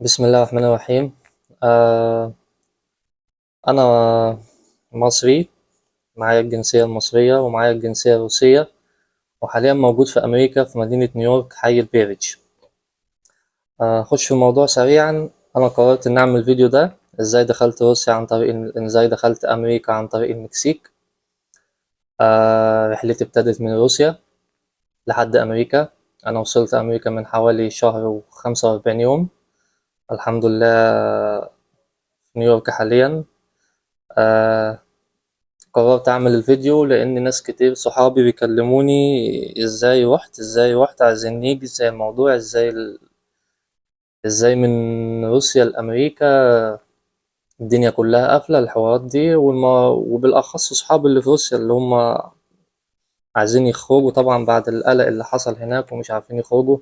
بسم الله الرحمن الرحيم. آه أنا مصري، معايا الجنسية المصرية ومعايا الجنسية الروسية، وحاليا موجود في أمريكا في مدينة نيويورك حي البيريج. أخش في الموضوع سريعا. أنا قررت إن أعمل الفيديو ده إزاي دخلت روسيا عن طريق إزاي دخلت أمريكا عن طريق المكسيك. رحلتي ابتدت من روسيا لحد أمريكا. أنا وصلت أمريكا من حوالي شهر و45 يوم، الحمد لله في نيويورك حاليا. آه قررت اعمل الفيديو لان ناس كتير صحابي بيكلموني ازاي رحت عايزين نيجي، ازاي الموضوع، ازاي من روسيا لامريكا الدنيا كلها قافله الحوارات دي، وبالاخص صحابي اللي في روسيا اللي هم عايزين يخرجوا طبعا بعد القلق اللي حصل هناك ومش عارفين يخرجوا.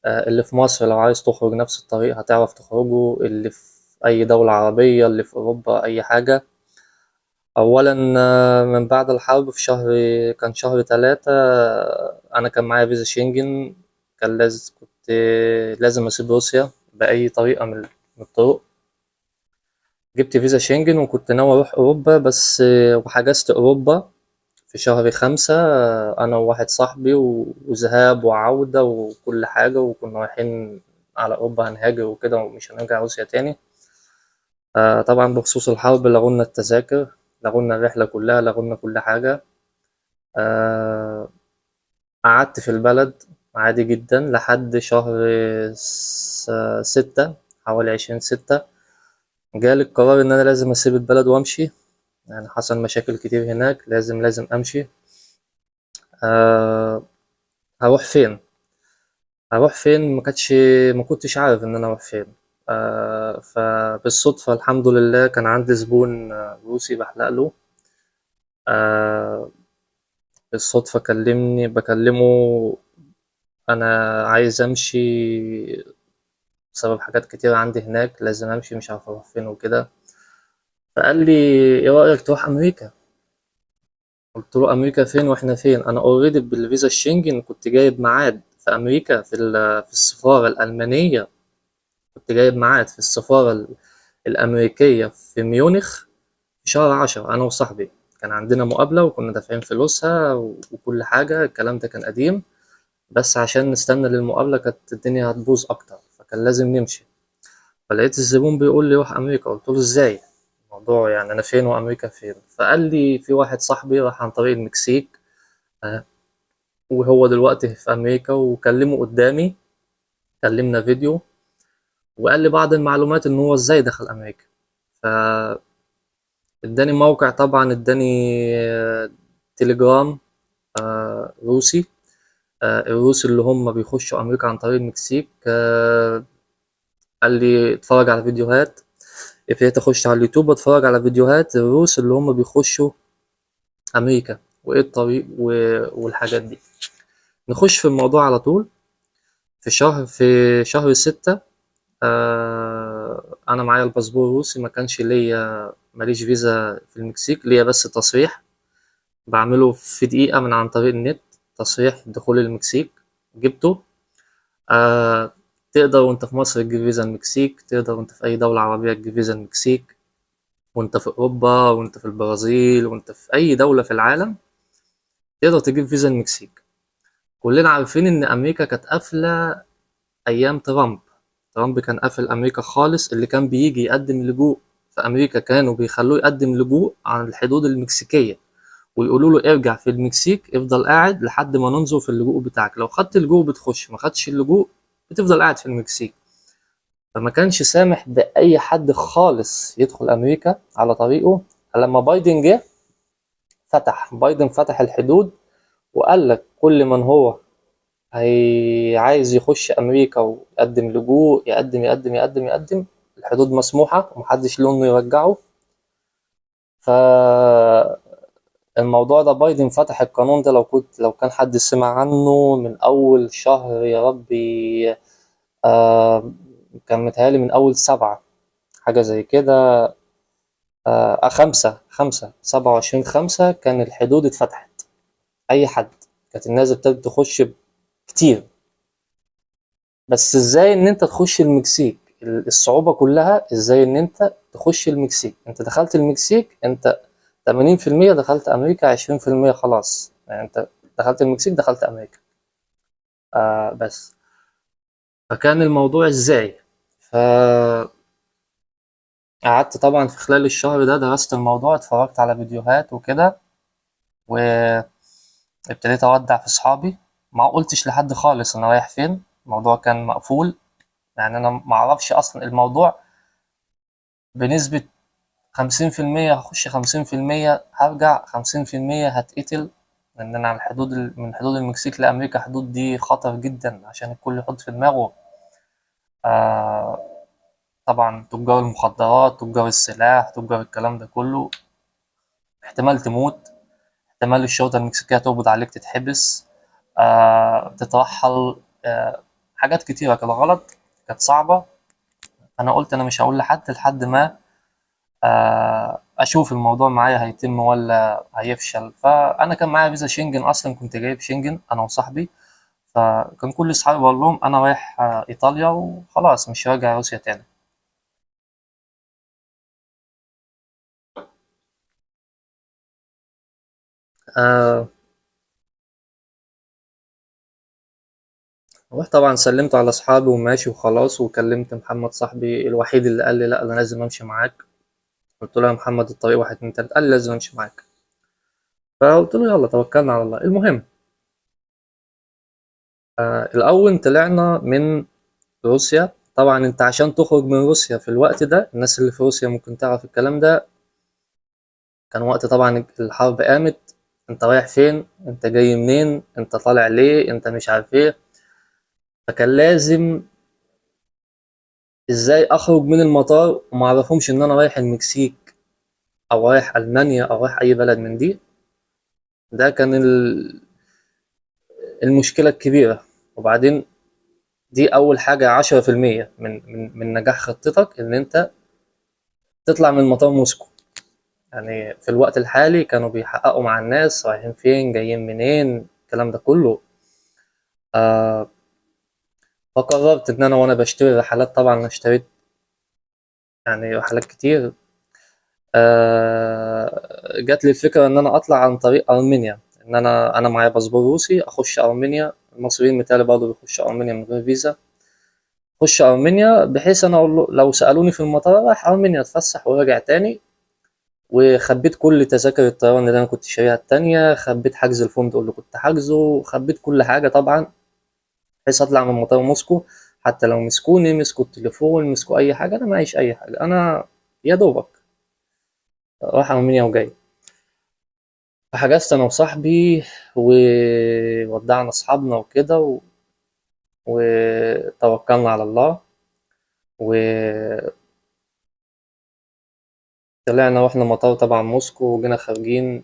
اللي في مصر لو عايز تخرج نفس الطريق هتعرف تخرجوا، اللي في اي دولة عربية، اللي في اوروبا، اي حاجة. أولا من بعد الحرب في كان شهر 3. أنا كان معايا فيزا شنجن. كنت لازم أسيب روسيا بأي طريقة من الطرق. جبت فيزا شنجن وكنت ناوي أروح أوروبا بس، وحجزت أوروبا في شهر 5. أنا وواحد صاحبي وذهاب وعودة وكل حاجة، وكنا رايحين على أوروبا هنهاجر وكده ومش هنرجع روسيا تاني. طبعا بخصوص الحرب لغونا التذاكر، لغونا الرحلة كلها، لغونا كل حاجة. آه، قعدت في البلد عادي جدا لحد شهر 6، حوالي 20/6. جالي القرار إن أنا لازم أسيب البلد وأمشي. يعني حصل مشاكل كتير هناك، لازم أمشي. أه هروح فين؟ ما كنتش عارف إن أنا أروح فين. فبالصدفة الحمد لله كان عندي زبون روسي بحلق له. أه بالصدفة بكلمه، أنا عايز أمشي بسبب حاجات كتير عندي هناك، لازم أمشي مش عارف أروح فين وكده. فقال لي إيه رأيك تروح أمريكا؟ قلت له أمريكا فين وإحنا فين؟ أنا أوريدي بالفيزا الشنجن كنت جايب ميعاد في أمريكا في السفارة الألمانية. كنت جايب ميعاد في السفارة الأمريكية في ميونخ في شهر 10، أنا وصاحبي. كان عندنا مقابلة وكنا دافعين فلوسها وكل حاجة، الكلام ده كان قديم. بس عشان نستنى للمقابلة كانت الدنيا هتبوظ أكتر، فكان لازم نمشي. فلقيت الزبون بيقول لي روح أمريكا. قلت له إزاي؟ الموضوع يعني أنا فين وأمريكا فين؟ فقال لي في واحد صاحبي راح عن طريق المكسيك، آه، وهو دلوقتي في أمريكا، وكلمه قدامي، كلمنا فيديو، وقال لي بعض المعلومات إن هو إزاي دخل أمريكا. فاداني موقع، طبعا اداني تليجرام روسي. الروس اللي هم بيخشوا أمريكا عن طريق المكسيك. قال لي اتفرج على فيديوهات، ابتديت اخش على اليوتيوب اتفرج على فيديوهات الروس اللي هم بيخشوا امريكا وايه الطريق والحاجات دي. نخش في الموضوع على طول. في شهر 6، انا معايا الباسبور الروسي، ما كانش ماليش فيزا في المكسيك، ليا بس تصريح بعمله في دقيقة من عن طريق النت، تصريح دخول المكسيك. جبته. آه تقدر وانت في مصر تجيب فيزا المكسيك، تقدر وانت في اي دولة عربية تجيب فيزا المكسيك، وانت في اوروبا وانت في البرازيل وانت في اي دولة في العالم تقدر تجيب فيزا المكسيك. كلنا عارفين ان امريكا كانت قافلة ايام ترامب. ترامب كان قافل امريكا خالص، اللي كان بيجي يقدم لجوء في امريكا كانوا بيخلوه يقدم لجوء عن الحدود المكسيكية، ويقولوا له ارجع في المكسيك، افضل قاعد لحد ما ننظر في اللجوء بتاعك، لو خدت اللجوء بتخش، ما خدتش اللجوء بتفضل قاعد في المكسيك. فما كانش سامح بأي حد خالص يدخل أمريكا على طريقه. لما بايدن فتح الحدود، وقال لك كل من هو عايز يخش أمريكا ويقدم لجوء، يقدم يقدم يقدم يقدم، الحدود مسموحة ومحدش له إنه يرجعه. فالموضوع ده بايدن فتح القانون ده، لو كان حد سمع عنه من أول شهر يا ربي. آه كان متهيألي من أول 7، حاجة زي كده. 27/5 كان الحدود اتفتحت. أي حد، كانت الناس ابتدت تخش كتير. بس ازاي ان انت تخش المكسيك؟ الصعوبة كلها ازاي ان انت تخش المكسيك. انت دخلت المكسيك، انت 80% دخلت امريكا، 20% خلاص. يعني انت دخلت المكسيك دخلت امريكا. بس فكان الموضوع ازاي. فقعدت طبعا في خلال الشهر ده درست الموضوع، اتفرجت على فيديوهات وكده، وابتديت اودع في اصحابي. ما قلتش لحد خالص انا رايح فين، الموضوع كان مقفول. يعني انا معرفش اصلا الموضوع بنسبة 50%. هخش 50%، هرجع 50%، هتقتل. لأن أنا على الحدود من حدود المكسيك لأمريكا، حدود دي خطر جدا عشان الكل يحط في دماغه. آه طبعا تجار المخدرات، تجار السلاح، تجار الكلام ده كله. احتمال تموت، احتمال الشرطة المكسيكية تقبض عليك، تتحبس، تترحل. حاجات كتيرة كده غلط، كانت صعبة. أنا قلت أنا مش هقول لحد ما اشوف الموضوع معايا هيتم ولا هيفشل. فانا كان معايا فيزا شنجن، اصلا كنت جايب شنجن انا وصاحبي. فكان كل اصحابي بقول لهم انا رايح ايطاليا وخلاص، مش راجع روسيا تاني. آه رحت طبعا، سلمت على اصحابي وماشي وخلاص. وكلمت محمد صاحبي الوحيد اللي قال لي لا انا لازم امشي معاك. قلت له يا محمد الطريق واحد اتنين تلاته، قال لي لازم امشي معاك. فقلت له يلا توكلنا على الله. المهم، الاول طلعنا من روسيا. طبعا انت عشان تخرج من روسيا في الوقت ده، الناس اللي في روسيا ممكن تعرف الكلام ده، كان وقت طبعا الحرب قامت. انت رايح فين، انت جاي منين، انت طالع ليه، انت مش عارف ايه. فكان لازم ازاي اخرج من المطار وما اعرفهمش ان انا رايح المكسيك او رايح المانيا او رايح اي بلد من دي. ده كان المشكلة الكبيرة. وبعدين دي اول حاجة، 10% من نجاح خطتك ان انت تطلع من مطار موسكو. يعني في الوقت الحالي كانوا بيحققوا مع الناس رايحين فين جايين منين الكلام ده كله. آه فقررت ان انا وانا بشتري رحلات، طبعا انا اشتريت يعني رحلات كتير. جات لي الفكره ان انا اطلع عن طريق ارمينيا. ان انا معايا باسبور روسي، اخش ارمينيا. المصريين متهيألي برضه بيخشوا ارمينيا من غير فيزا. اخش ارمينيا بحيث انا اقول له لو سالوني في المطار رايح ارمينيا اتفسح وراجع تاني. وخبيت كل تذاكر الطيران اللي انا كنت شاريها التانية، خبيت حجز الفندق اللي كنت حاجزه، خبيت كل حاجه طبعا، بحيث اطلع من مطار موسكو. حتى لو مسكوني، مسكوا التليفون، مسكوا اي حاجه، انا معيش اي حاجه، انا يا دوبك رايح ارمينيا وجاي. فحجزت انا وصاحبي وودعنا اصحابنا وكده وتوكلنا على الله. وطلعنا واحنا مطار طبعا موسكو، وجينا خارجين.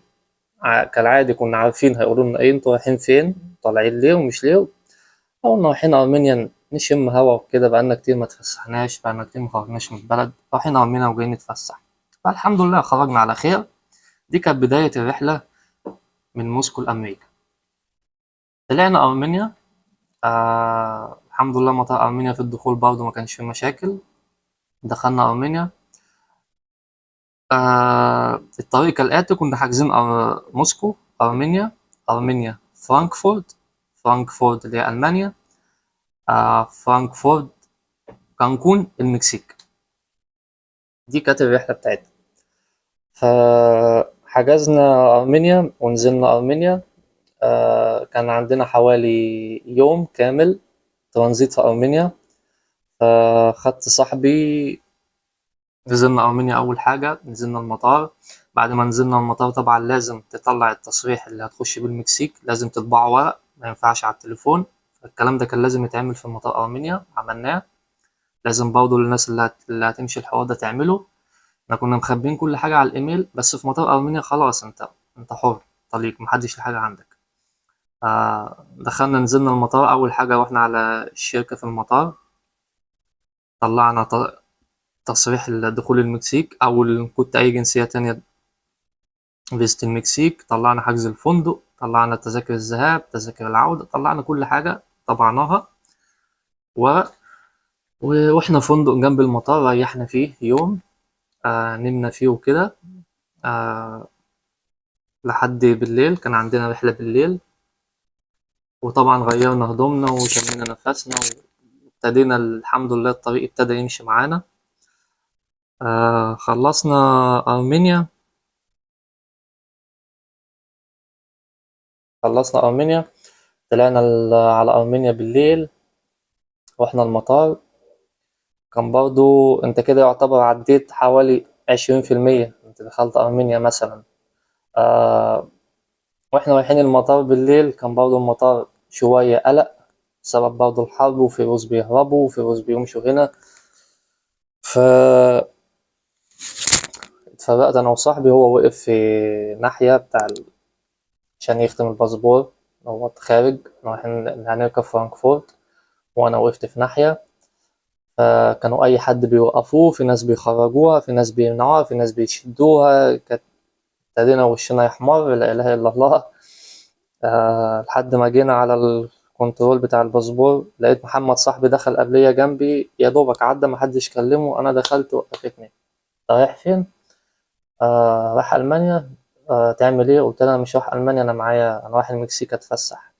كالعادي كنا عارفين هيقولوا لنا ايه، انتوا رايحين فين، طالعين ليه ومش ليه. قلنا رايحين ارمينيا نشم هوا وكده، بقالنا كتير ما اتفسحناش، بقالنا كتير ما خرجناش من البلد، رايحين ارمينيا وجايين نتفسح. فالحمد لله خرجنا على خير. دي كانت بداية الرحلة من موسكو لأمريكا. طلعنا أرمينيا. الحمد لله مطار أرمينيا في الدخول برضه ما كانش فيه مشاكل. دخلنا أرمينيا. الطريق كالآتي، كنا حاجزين موسكو، أرمينيا، أرمينيا فرانكفورت، فرانكفورت اللي هي ألمانيا، فرانكفورت، كانكون المكسيك. دي كانت الرحلة بتاعتنا. فحجزنا أرمينيا ونزلنا أرمينيا. كان عندنا حوالي يوم كامل ترانزيت في أرمينيا. فخدت صاحبي، نزلنا أرمينيا. أول حاجة نزلنا المطار. بعد ما نزلنا المطار طبعا لازم تطلع التصريح اللي هتخش بالمكسيك، لازم تطبعه ورق، ما ينفعش على التليفون. الكلام ده كان لازم يتعمل في مطار أرمينيا، عملناه. لازم برضه الناس اللي هتمشي الحوار ده تعمله. احنا كنا مخبين كل حاجة على الإيميل، بس في مطار أرمينيا خلاص انت حر طليق، محدش ليه حاجة عندك. دخلنا نزلنا المطار. أول حاجة رحنا على الشركة في المطار، طلعنا تصريح دخول المكسيك، أو كنت أي جنسية تانية فيزة المكسيك. طلعنا حجز الفندق، طلعنا تذاكر الذهاب، تذاكر العودة، طلعنا كل حاجة طبعناها. واحنا فندق جنب المطار ريحنا فيه يوم. نمنا فيه وكده. آه لحد بالليل كان عندنا رحلة بالليل. وطبعا غيرنا هدومنا وشمينا نفسنا وابتدينا الحمد لله الطريق ابتدى يمشي معانا. خلصنا أرمينيا. طلعنا على أرمينيا بالليل. رحنا المطار. كان برضو انت كده يعتبر عديت حوالي 20%، انت دخلت أرمينيا مثلا. آه واحنا رايحين المطار بالليل كان برضو المطار شوية قلق بسبب برضو الحرب، وفيروز بيهربوا وفيروز بيمشوا هنا. فاتفرقت أنا وصاحبي، هو وقف في ناحية عشان يختم الباسبور. هو خارج رايحين هنركب فرانكفورت، وأنا وقفت في ناحية. فكانوا أي حد بيوقفوه، في ناس بيخرجوها، في ناس بيمنعوها، في ناس بيشدوها. كانت ابتدينا وشنا يحمر لا إله إلا الله. لحد ما جينا على الكنترول بتاع الباسبور، لقيت محمد صاحبي دخل قبلية جنبي، يا دوبك عدى محدش كلمه، أنا دخلت وقفتني. "أنت رايح فين؟" رايح ألمانيا. تعمل إيه؟ قلت لها مش رايح ألمانيا، أنا رايح المكسيك أتفسح.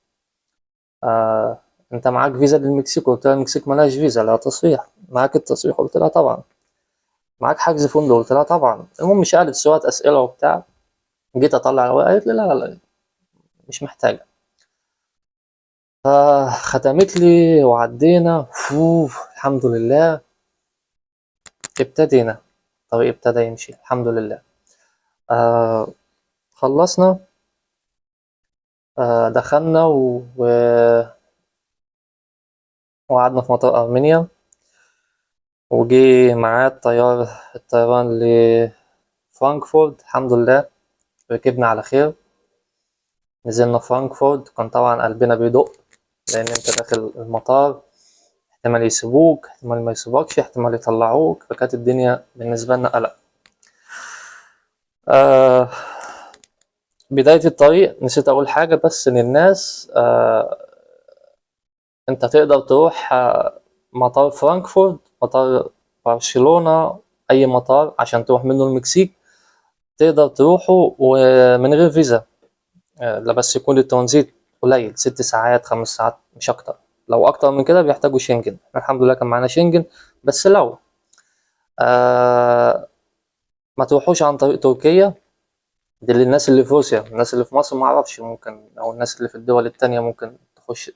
آه أنت معاك فيزا للمكسيك؟ قلت لها المكسيك ملهاش فيزا، لها تصريح. معاك التصريح؟ قلت لها طبعا. معاك حجز فندق؟ قلت لها طبعا. المهم سألت شوية أسئلة وبتاع. جيت أطلع الورقة قالت لي لا لا لا، مش محتاجة. ختمت لي وعدينا. الحمد لله. ابتدينا الطريق ابتدى يمشي الحمد لله. آه خلصنا. دخلنا وقعدنا في مطار أرمينيا. وجي معاه الطيران لفرانكفورت الحمد لله. ركبنا على خير. نزلنا فرانكفورت، كان طبعا قلبنا بيدق، لأن أنت داخل المطار، احتمال يسيبوك، احتمال ما يسيبوكش، احتمال يطلعوك. فكانت الدنيا بالنسبة لنا قلق. آه بداية الطريق نسيت أقول حاجة، بس إن الناس أنت تقدر تروح مطار فرانكفورت، مطار برشلونة، أي مطار عشان تروح منه المكسيك تقدر تروحه ومن غير فيزا. لا بس يكون الترانزيت قليل، 6 ساعات 5 ساعات مش أكتر. لو أكتر من كده بيحتاجوا شنجن. احنا الحمد لله كان معانا شنجن. بس لو ما تروحوش عن طريق تركيا. دي للناس اللي في روسيا. الناس اللي في مصر معرفش، ممكن، أو الناس اللي في الدول التانية ممكن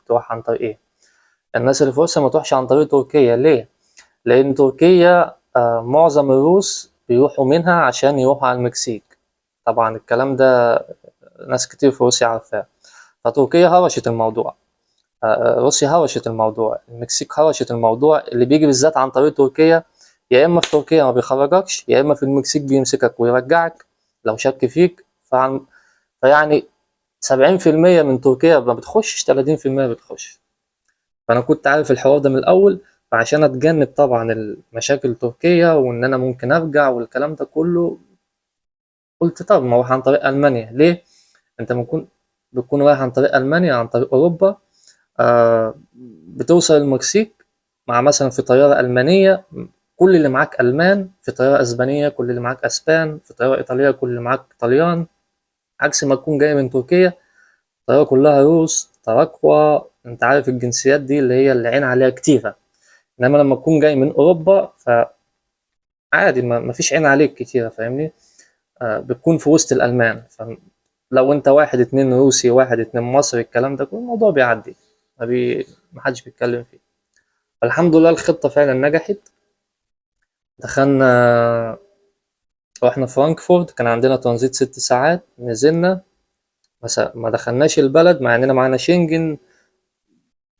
تروح عن طريق إيه. الناس اللي في روسيا ما تروحش عن طريق تركيا. ليه؟ لأن تركيا معظم الروس بيروحوا منها عشان يروحوا على المكسيك. طبعا الكلام ده ناس كتير في روسيا عارفاه. فتركيا هرشت الموضوع. روسيا هرشت الموضوع، المكسيك هرشت الموضوع. اللي بيجي بالذات عن طريق تركيا، يا إما في تركيا ما بيخرجكش، يا إما في المكسيك بيمسكك ويرجعك لو شك فيك. فيعني 70% من تركيا ما بتخشش، 30% بتخش. فأنا كنت عارف الحوار ده من الأول. فعشان أتجنب طبعا المشاكل تركيا وإن أنا ممكن أرجع والكلام ده كله، قلت طب ما أروح عن طريق ألمانيا. ليه؟ أنت بتكون رايح عن طريق ألمانيا، عن طريق أوروبا. بتوصل المكسيك مع مثلا في طيارة ألمانية، كل اللي معاك ألمان. في طيارة أسبانية كل اللي معاك أسبان. في طيارة إيطالية كل اللي معاك طليان. عكس ما تكون جاي من تركيا، الطيارة كلها روس، تراكوة، أنت عارف الجنسيات دي اللي هي اللي عين عليها كتيرة. إنما لما تكون جاي من أوروبا فعادي، ما فيش عين عليك كتيرة، فاهمني. بتكون في وسط الألمان. فلو أنت واحد اتنين روسي، واحد اتنين مصري، الكلام ده كله الموضوع بيعدي. محدش بيتكلم فيه. الحمد لله الخطة فعلا نجحت. دخلنا واحنا في فرانكفورت، كان عندنا ترانزيت 6 ساعات. نزلنا، بس ما دخلناش البلد مع اننا معانا شنجن.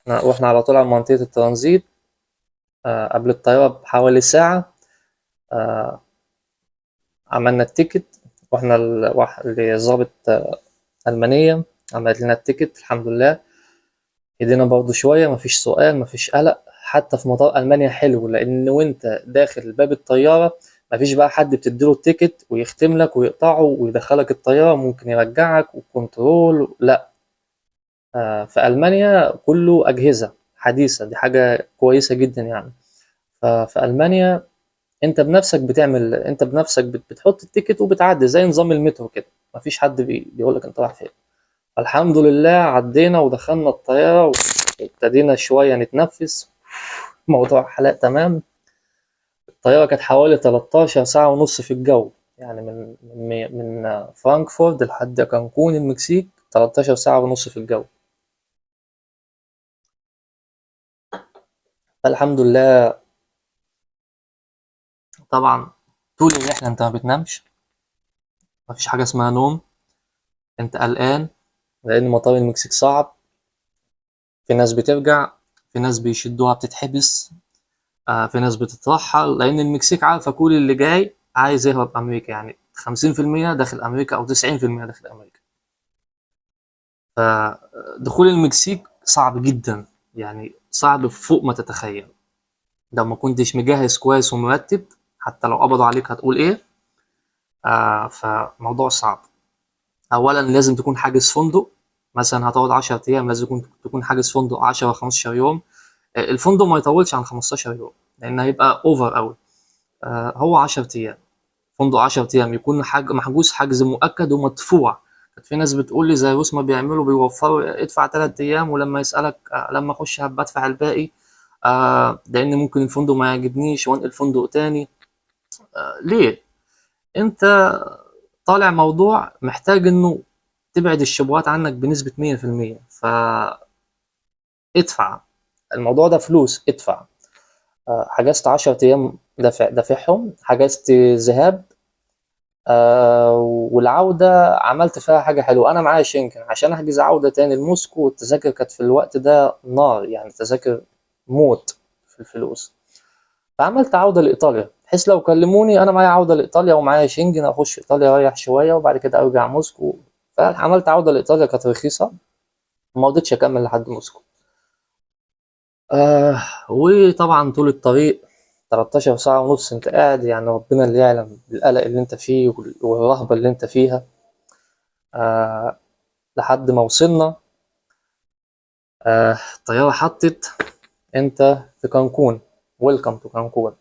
واحنا على طول على منطقة الترانزيت. قبل الطيارة بحوالي ساعة. آه عملنا التيكت. واحنا الضابط ألمانية عملت لنا التيكت الحمد لله. هدينا برضو شوية، مفيش سؤال مفيش قلق. حتى في مطار ألمانيا حلو، لأن وأنت داخل باب الطيارة مفيش بقى حد بتديله التيكت ويختم لك ويقطعه ويدخلك الطيارة، ممكن يرجعك وكنترول. لا. في ألمانيا كله أجهزة حديثة، دي حاجة كويسة جدا يعني. ففي ألمانيا انت بنفسك بتحط التيكت وبتعدي زي نظام المترو كده، مفيش حد بيقولك انت رايح فين. الحمد لله عدينا ودخلنا الطيارة وابتدينا شوية نتنفس. موضوع حلاق تمام. الطيارة كانت حوالي 13 ساعة ونص في الجو، يعني من فرانكفورت لحد كانكون المكسيك 13 ساعة ونص في الجو. فالحمد لله. طبعا طول الرحلة انت ما بتنامش، مفيش حاجة اسمها نوم، انت قلقان لأن مطار المكسيك صعب. في ناس بترجع، في ناس بيشدوها بتتحبس، في ناس بتترحل، لأن المكسيك عارفة كل اللي جاي عايز يهرب أمريكا، يعني 50% داخل أمريكا أو 90% داخل أمريكا. فدخول المكسيك صعب جدا، يعني صعب فوق ما تتخيل. لو ما كنتش مجهز كويس ومرتب، حتى لو قبضوا عليك هتقول إيه. فموضوع صعب. أولا لازم تكون حاجز فندق، مثلا هتقعد 10 أيام، لازم تكون حاجز فندق 10 15 يوم. الفندق ما يطولش عن 15 يوم لأن هيبقى أوفر أوي. هو 10 أيام، فندق 10 أيام يكون محجوز حجز مؤكد ومدفوع. كانت في ناس بتقول لي زي روس ما بيعملوا، بيوفروا ادفع 3 أيام ولما يسألك لما أخش هبقى أدفع الباقي، لأن ممكن الفندق ما يعجبنيش وأنقل فندق تاني. ليه؟ أنت طالع موضوع محتاج إنه تبعد الشبهات عنك بنسبة 100%. ادفع، الموضوع ده فلوس، ادفع. حجزت 10 أيام دافعهم، حجزت ذهاب. والعودة عملت فيها حاجة حلوة، أنا معايا شنكن عشان أحجز عودة تاني لموسكو، والتذاكر كانت في الوقت ده نار، يعني تذاكر موت في الفلوس. فعملت عودة لإيطاليا بحيث لو كلموني أنا معايا عودة لإيطاليا ومعايا شنجن أخش إيطاليا أريح شوية وبعد كده أرجع موسكو. فعملت عودة لإيطاليا كانت رخيصة، ما رضيتش أكمل لحد موسكو. وطبعا طول الطريق 13 ساعة ونص انت قاعد، يعني ربنا اللي يعلم بالقلق اللي انت فيه والرهبة اللي انت فيها. آه لحد ما وصلنا. الطيارة حطت، انت في كانكون، ويلكم تو كانكون.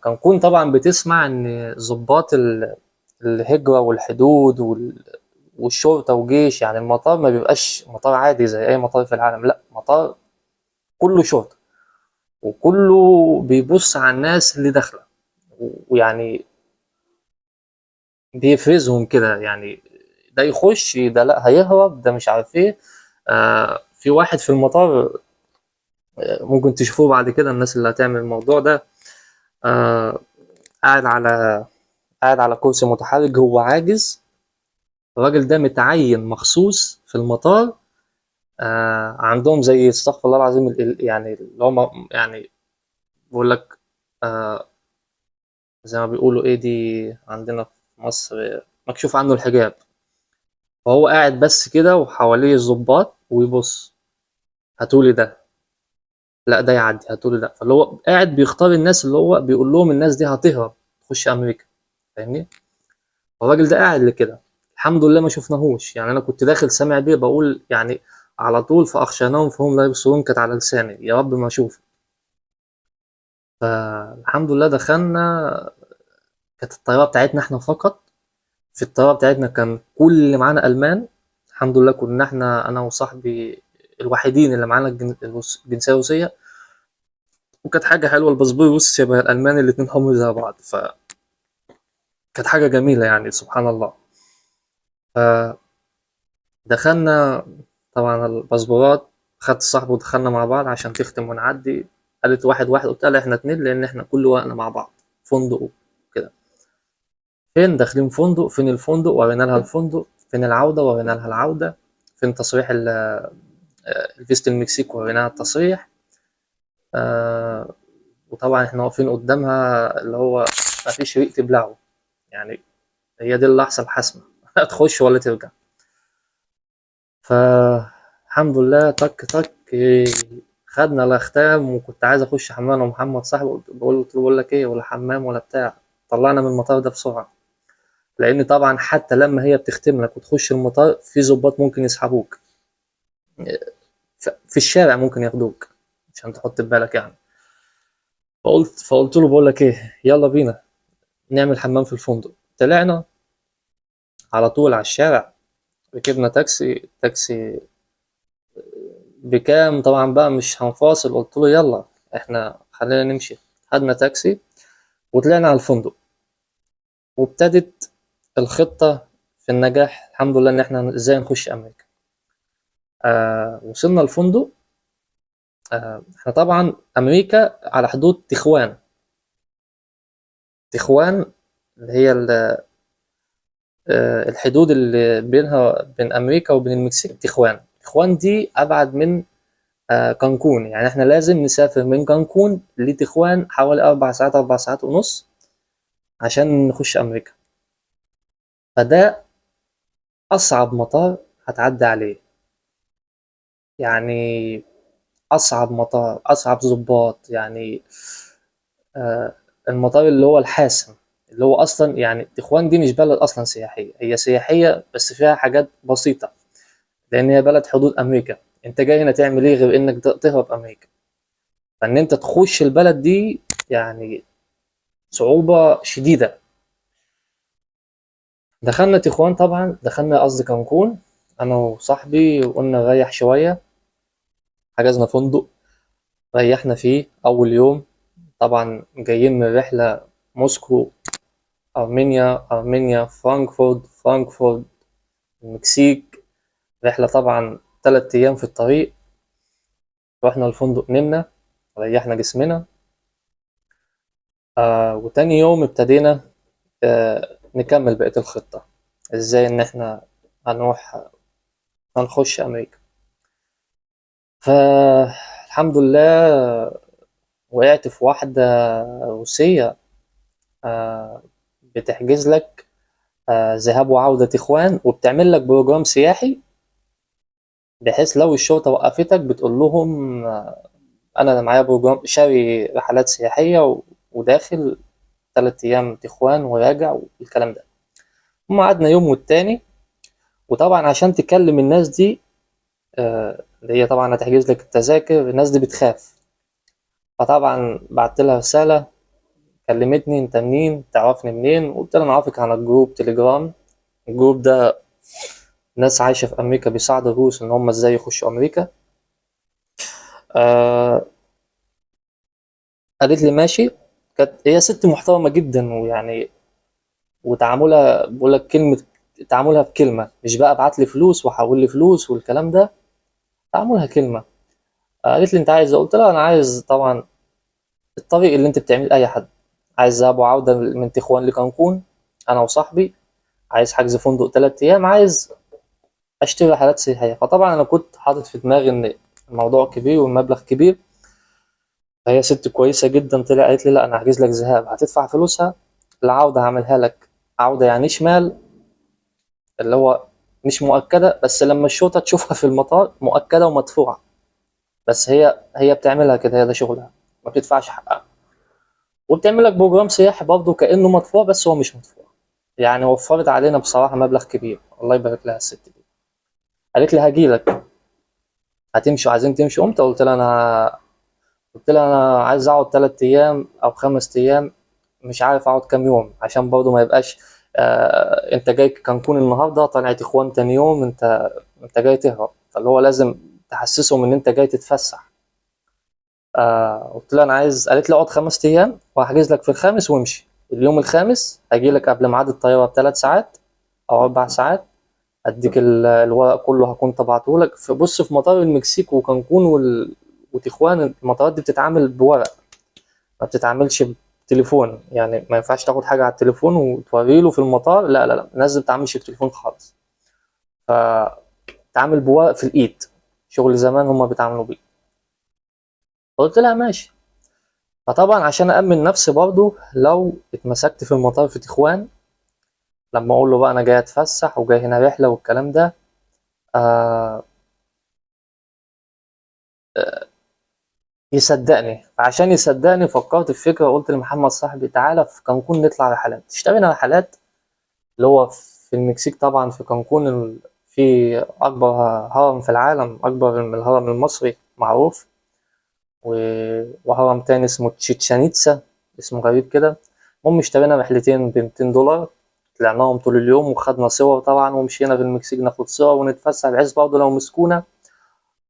كانكون طبعا بتسمع ان ضباط الهجرة والحدود والشرطة وجيش، يعني المطار ما بيبقاش مطار عادي زي اي مطار في العالم، لا مطار كله شرطة وكله بيبص على الناس اللي داخلة، ويعني بيفرزهم كده، يعني ده يخش ده لا هيهرب ده مش عارف ايه. في واحد في المطار، ممكن تشوفوه بعد كده الناس اللي هتعمل الموضوع ده. آه قاعد على كرسي متحرك، هو عاجز. الراجل ده متعين مخصوص في المطار. عندهم زي استغفر الله العظيم يعني اللي هم يعني بيقول لك، آه زي ما بيقولوا ايه دي عندنا في مصر، مكشوف عنه الحجاب. فهو قاعد بس كده وحواليه الضباط ويبص، هاتولي ده، لا ده يعدي، هاتولي ده. فاللي هو قاعد بيختار الناس اللي هو بيقول لهم الناس دي هتهرب تخش امريكا، فاهمني. الراجل ده قاعد لكده. الحمد لله ما شفناهوش، يعني انا كنت داخل سامع بيه بقول يعني على طول فاخشاناهم فهم لا يبصرون كانت على لساني، يا رب ما اشوف. فالحمد لله دخلنا. كانت الطياره بتاعتنا احنا فقط، في الطياره بتاعتنا كان كل اللي معانا المان. الحمد لله كنا احنا انا وصاحبي الوحيدين اللي معانا الجنسيه الروسيه. وكانت حاجه حلوه، الباسبور الروسي شبه الالماني، الاتنين حمر زي بعض، فكانت حاجه جميله يعني سبحان الله. فدخلنا طبعا الباسبورات، خدت صاحبه ودخلنا مع بعض عشان تختم ونعدي. قالت واحد واحد، قلت لها احنا اتنين لان احنا كل وقتنا مع بعض فندق وكده. فين داخلين فندق، فين الفندق، ورينا لها الفندق، فين العودة ورينا لها العودة، فين تصريح الفيزة المكسيك وريناها التصريح. آه وطبعا احنا واقفين قدامها اللي هو مفيش ريق تبلعه، يعني هي دي اللحظة الحاسمة هتخش ولا ترجع. فالحمد لله تك تك، خدنا الاختام. وكنت عايز اخش حمام انا ومحمد صاحبي، قلت له بقول لك ايه، ولا حمام ولا بتاع. طلعنا من المطار ده بسرعة، لان طبعا حتى لما هي بتختم لك وتخش المطار في ضباط ممكن يسحبوك في الشارع، ممكن ياخدوك عشان تحط في بالك يعني. فقلت له بقول لك ايه، يلا بينا نعمل حمام في الفندق. طلعنا على طول على الشارع، ركبنا تاكسي بكام طبعا بقى مش هنفاصل. قلت له يلا احنا خلينا نمشي. خدنا تاكسي وطلعنا على الفندق، وابتدت الخطة في النجاح الحمد لله ان احنا ازاي نخش امريكا. وصلنا الفندق. احنا طبعا امريكا على حدود تخوان اللي هي الحدود اللي بينها بين امريكا وبين المكسيك. تخوان دي ابعد من كانكون. يعني احنا لازم نسافر من كانكون لتخوان حوالي 4 ساعات 4 ساعات ونص عشان نخش امريكا. فده اصعب مطار هتعدي عليه، يعني اصعب مطار، اصعب ضباط يعني. آه، المطار اللي هو الحاسم، اللي هو اصلا يعني تخوان دي مش بلد اصلا سياحيه، هي سياحيه بس فيها حاجات بسيطه، لان هي بلد حدود امريكا. انت جاي هنا تعمل ايه غير انك تهرب امريكا؟ فان انت تخش البلد دي يعني صعوبه شديده. دخلنا تخوان طبعا، دخلنا قصدي كانكون، انا وصاحبي وقلنا نريح شويه. حجزنا فندق ريحنا فيه اول يوم. طبعا جايين من رحله موسكو، أرمينيا، فرانكفورت، المكسيك. رحلة طبعا 3 أيام في الطريق. رحنا الفندق، نمنا، ريحنا جسمنا. وتاني يوم ابتدينا نكمل بقية الخطة، ازاي ان احنا هنروح هنخش أمريكا. فالحمد لله وقعت في واحدة روسية آه، بتحجز لك ذهاب وعودة إخوان، وبتعمل لك بروجرام سياحي، بحيث لو الشرطة وقفتك بتقول لهم أنا معايا بروجرام شاري رحلات سياحية وداخل 3 أيام تخوان وراجع والكلام ده. هم قعدنا يوم والتاني. وطبعا عشان تكلم الناس دي اللي هي طبعا هتحجز لك التذاكر، الناس دي بتخاف. فطبعا بعت لها رسالة، كلمتني انت منين، تعرفني منين؟ قلت لها انا عارفك على الجروب تليجرام. الجروب ده ناس عايشة في أمريكا بيساعدوا الروس إن هم إزاي يخشوا أمريكا. آه قالت لي ماشي. كانت هي ست محترمة جدا، ويعني وتعاملها بقول لك كلمة، تعاملها بكلمة، مش بقى ابعت لي فلوس وحول لي فلوس والكلام ده. تعاملها كلمة. قالت لي انت عايز إيه؟ قلت لها انا عايز طبعا الطريق اللي انت بتعمل اي حد. عايز ذهاب وعودة من تخوان لكانكون انا وصاحبي، عايز حجز فندق 3 ايام، عايز اشتري رحلات سياحية. فطبعا انا كنت حاطط في دماغي ان الموضوع كبير والمبلغ كبير. فهي ست كويسة جدا، طلع قالت لي لا انا هحجز لك ذهاب هتدفع فلوسها، العودة هعملها لك عودة يعني شمال، اللي هو مش مؤكدة، بس لما الشرطة تشوفها في المطار مؤكدة ومدفوعة. بس هي بتعملها كده، هي ده شغلها، ما بتدفعش حقها. وبتعمل لك بروجرام سياحي برضه كأنه مدفوع بس هو مش مدفوع. يعني وفرت علينا بصراحة مبلغ كبير، الله يبارك لها الست دي. قالت لي هجيلك، هتمشوا عايزين تمشوا امتى؟ قلت لها انا عايز اقعد 3 ايام او 5 ايام، مش عارف اقعد كام يوم عشان برضه ما يبقاش انت جاي كانكون النهارده طلعت اخوان تاني يوم، انت جاي تهرب. فاللي هو لازم تحسسهم ان انت جاي تتفسح. قلت لها انا عايز، قالت لي اقعد 5 ايام وهحجز لك في الخامس وامشي. اليوم الخامس هاجي لك قبل ميعاد الطياره ب3 ساعات او 4 ساعات، اديك الورق كله هكون طبعته لك. بص في مطار المكسيك وكانكون وتخوان المطارات دي بتتعامل بورق، ما بتتعاملش بتليفون. يعني ما ينفعش تاخد حاجه على التليفون وتوري له في المطار، لا لا لا، الناس ما بتتعاملش بتليفون خالص. فتعامل بورق في الايد، شغل زمان هما بيتعاملوا بيه. قلت لها ماشي. فطبعا عشان أأمن نفسي برضو لو اتمسكت في المطار في تخوان، لما أقول له بقى أنا جاي أتفسح وجاي هنا رحلة والكلام ده، آه يصدقني. فعشان يصدقني فكرت في فكرة، قلت لمحمد صاحبي تعالى في كانكون نطلع رحلات. اشترينا رحلات اللي هو في المكسيك طبعا، في كانكون في أكبر هرم في العالم، أكبر من الهرم المصري معروف. وهرم تاني اسمه تشيتشانيتسا، اسمه غريب كده. المهم اشترينا رحلتين ب200 دولار، طلعناهم طول اليوم وخدنا صور طبعا، ومشينا في المكسيك ناخد صور ونتفسح، بحيث برضه لو مسكونا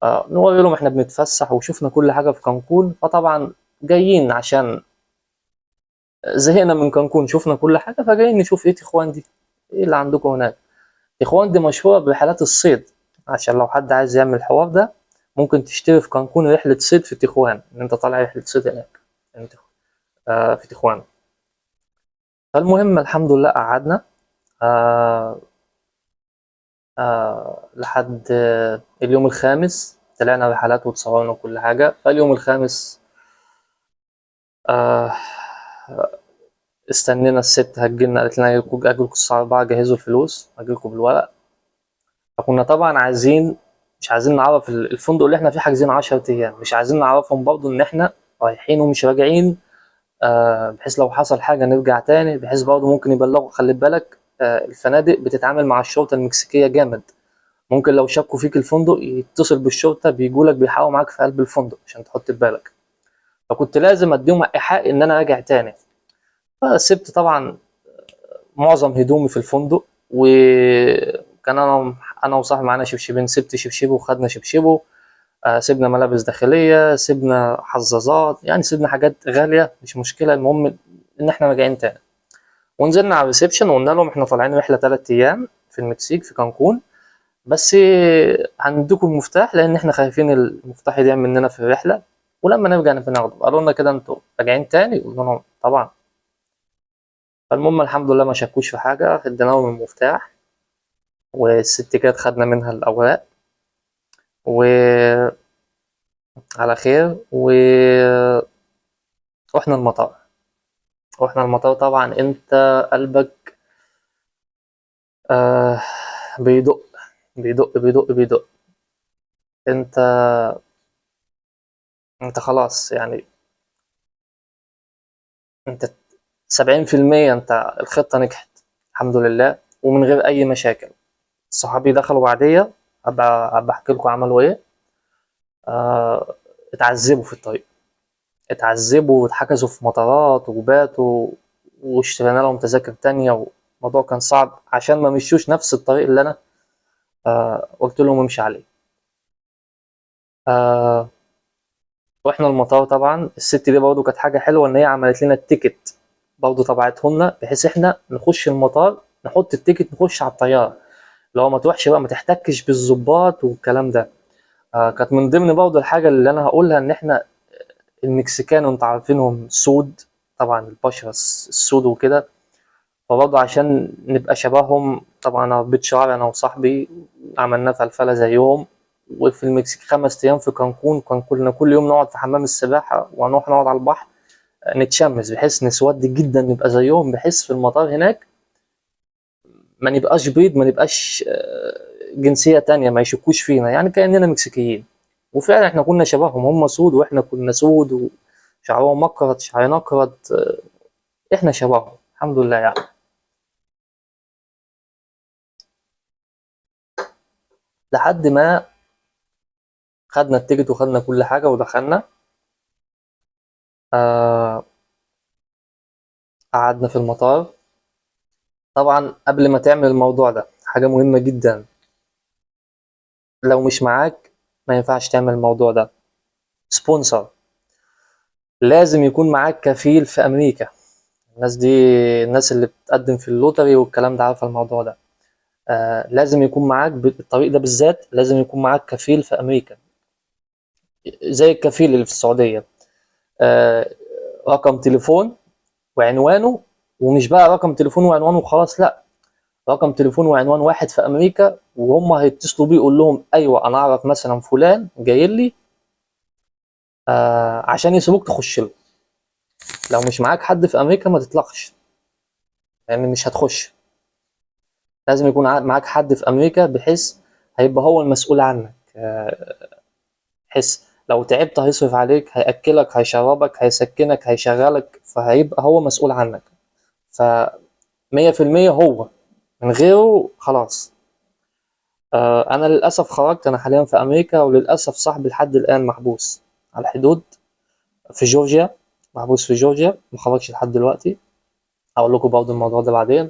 نوري لهم احنا بنتفسح وشوفنا كل حاجة في كانكون. فطبعا جايين عشان زهقنا من كانكون، شوفنا كل حاجة، فجايين نشوف ايه تيخوان دي، ايه اللي عندكم هناك. تيخوان دي مشهورة برحلات الصيد، عشان لو حد عايز يعمل الحوار ده ممكن تشتري في كانكون رحلة صيد في تيخوان، ان انت طالع رحلة صيد هناك يعني في تيخوان. فالمهم الحمد لله قعدنا آه لحد اليوم الخامس، طلعنا رحلات وتصورنا وكل حاجة. فاليوم الخامس آه استنينا الست هتجيلنا، قالت لنا أجيلكوا الساعة 4، جهزوا الفلوس أجيلكوا بالورق. فكنا طبعا مش عايزين نعرف الفندق اللي احنا فيه حاجزين 10 أيام، مش عايزين نعرفهم برضه إن احنا رايحين ومش راجعين، بحيث لو حصل حاجة نرجع تاني، بحيث برضه ممكن يبلغوا. خلي بالك الفنادق بتتعامل مع الشرطة المكسيكية جامد، ممكن لو شكوا فيك الفندق يتصل بالشرطة، بيجولك بيحاولوا معاك في قلب الفندق عشان تحط في بالك. فكنت لازم اديهم ايحاء ان انا راجع تاني. فسبت طبعا معظم هدومي في الفندق، وكان انا وصاحبي معانا شبشبين، سبت شبشبه وخدنا شبشبه. سيبنا ملابس داخلية، سيبنا حظاظات، يعني سيبنا حاجات غالية مش مشكلة، المهم ان احنا راجعين تاني. ونزلنا على الريسبشن وقلنا لهم احنا طالعين رحلة 3 ايام في المكسيك في كانكون، بس هنديكم المفتاح لان احنا خايفين المفتاح يضيع مننا في الرحلة، ولما نرجع نبقى ناخده. قالوا لنا كده انتوا راجعين تاني؟ قلنا لهم طبعا. فالمهم الحمد لله ما شكوش في حاجة، اديناهم المفتاح، والست كده خدنا منها الأوراق وعلى خير. رحنا المطار. طبعا انت قلبك آه بيدق بيدق بيدق بيدق. انت خلاص يعني، انت 70% انت الخطة نجحت الحمد لله ومن غير اي مشاكل. صحابي دخلوا بعدية، أبقى احكي لكم عملوا ايه. اتعذبوا في الطريق، اتعذبوا واتحجزوا في مطارات وباتوا، واشترينا لهم تذاكر تانية، والموضوع كان صعب عشان ما مشوش نفس الطريق اللي انا قلت لهم امشي عليه. واحنا المطار طبعا الست دي برضه كانت حاجة حلوة ان هي عملت لنا التيكت، برضه طبعته لنا بحيث احنا نخش المطار نحط التيكت نخش على الطيارة، لو ما تروحش بقى ما تحتكش بالظباط والكلام ده. كانت من ضمن برضه الحاجة اللي انا هقولها ان احنا المكسيكان انتوا عارفينهم سود، طبعا البشرة السود وكده، فبرضه عشان نبقى شبههم طبعا انا ربيت شعري انا وصاحبي، عملنا فلفلة زيهم. وفي المكسيك 5 ايام في كانكون، كان كلنا كل يوم نقعد في حمام السباحة ونروح نقعد على البحر نتشمس، بحيث نسود جدا نبقى زيهم، بحيث في المطار هناك ما نبقاش بيض، ما نبقاش جنسية تانية، ما يشكوش فينا يعني كأننا مكسيكيين. وفعلا احنا كنا شبههم، هم سود واحنا كنا سود، وشعرهم مكرت شعرنا نكرت، احنا شبههم الحمد لله يعني. لحد ما خدنا التيكت وخدنا كل حاجة ودخلنا. آه قعدنا في المطار. طبعا قبل ما تعمل الموضوع ده حاجة مهمة جدا، لو مش معاك ما ينفعش تعمل الموضوع ده. سبونسر، لازم يكون معاك كفيل في أمريكا. الناس دي الناس اللي بتقدم في اللوتري والكلام ده عارفة الموضوع ده. لازم يكون معاك بالطريق ده بالذات، لازم يكون معاك كفيل في أمريكا زي الكفيل اللي في السعودية. آه رقم تليفون وعنوانه، ومش بقى رقم تليفون وعنوانه وخلاص، لا، رقم تليفون وعنوان واحد في امريكا، وهم هيتصلوا بيه يقول لهم ايوه انا اعرف مثلا فلان جاي لي عشان يسيبوك تخش له. لو مش معاك حد في امريكا ما تطلقش، يعني مش هتخش. لازم يكون معاك حد في امريكا، بحيث هيبقى هو المسؤول عنك، بحيث لو تعبت هيصرف عليك، هياكلك هيشربك هيسكنك هيشغلك، فهيبقى هو مسؤول عنك. ف 100% هو، من غيره خلاص. انا للاسف خرجت، انا حاليا في امريكا، وللاسف صاحبي لحد الان محبوس على الحدود. في جورجيا، محبوس في جورجيا مخرجش لحد دلوقتي. هقول لكم برضه الموضوع ده بعدين.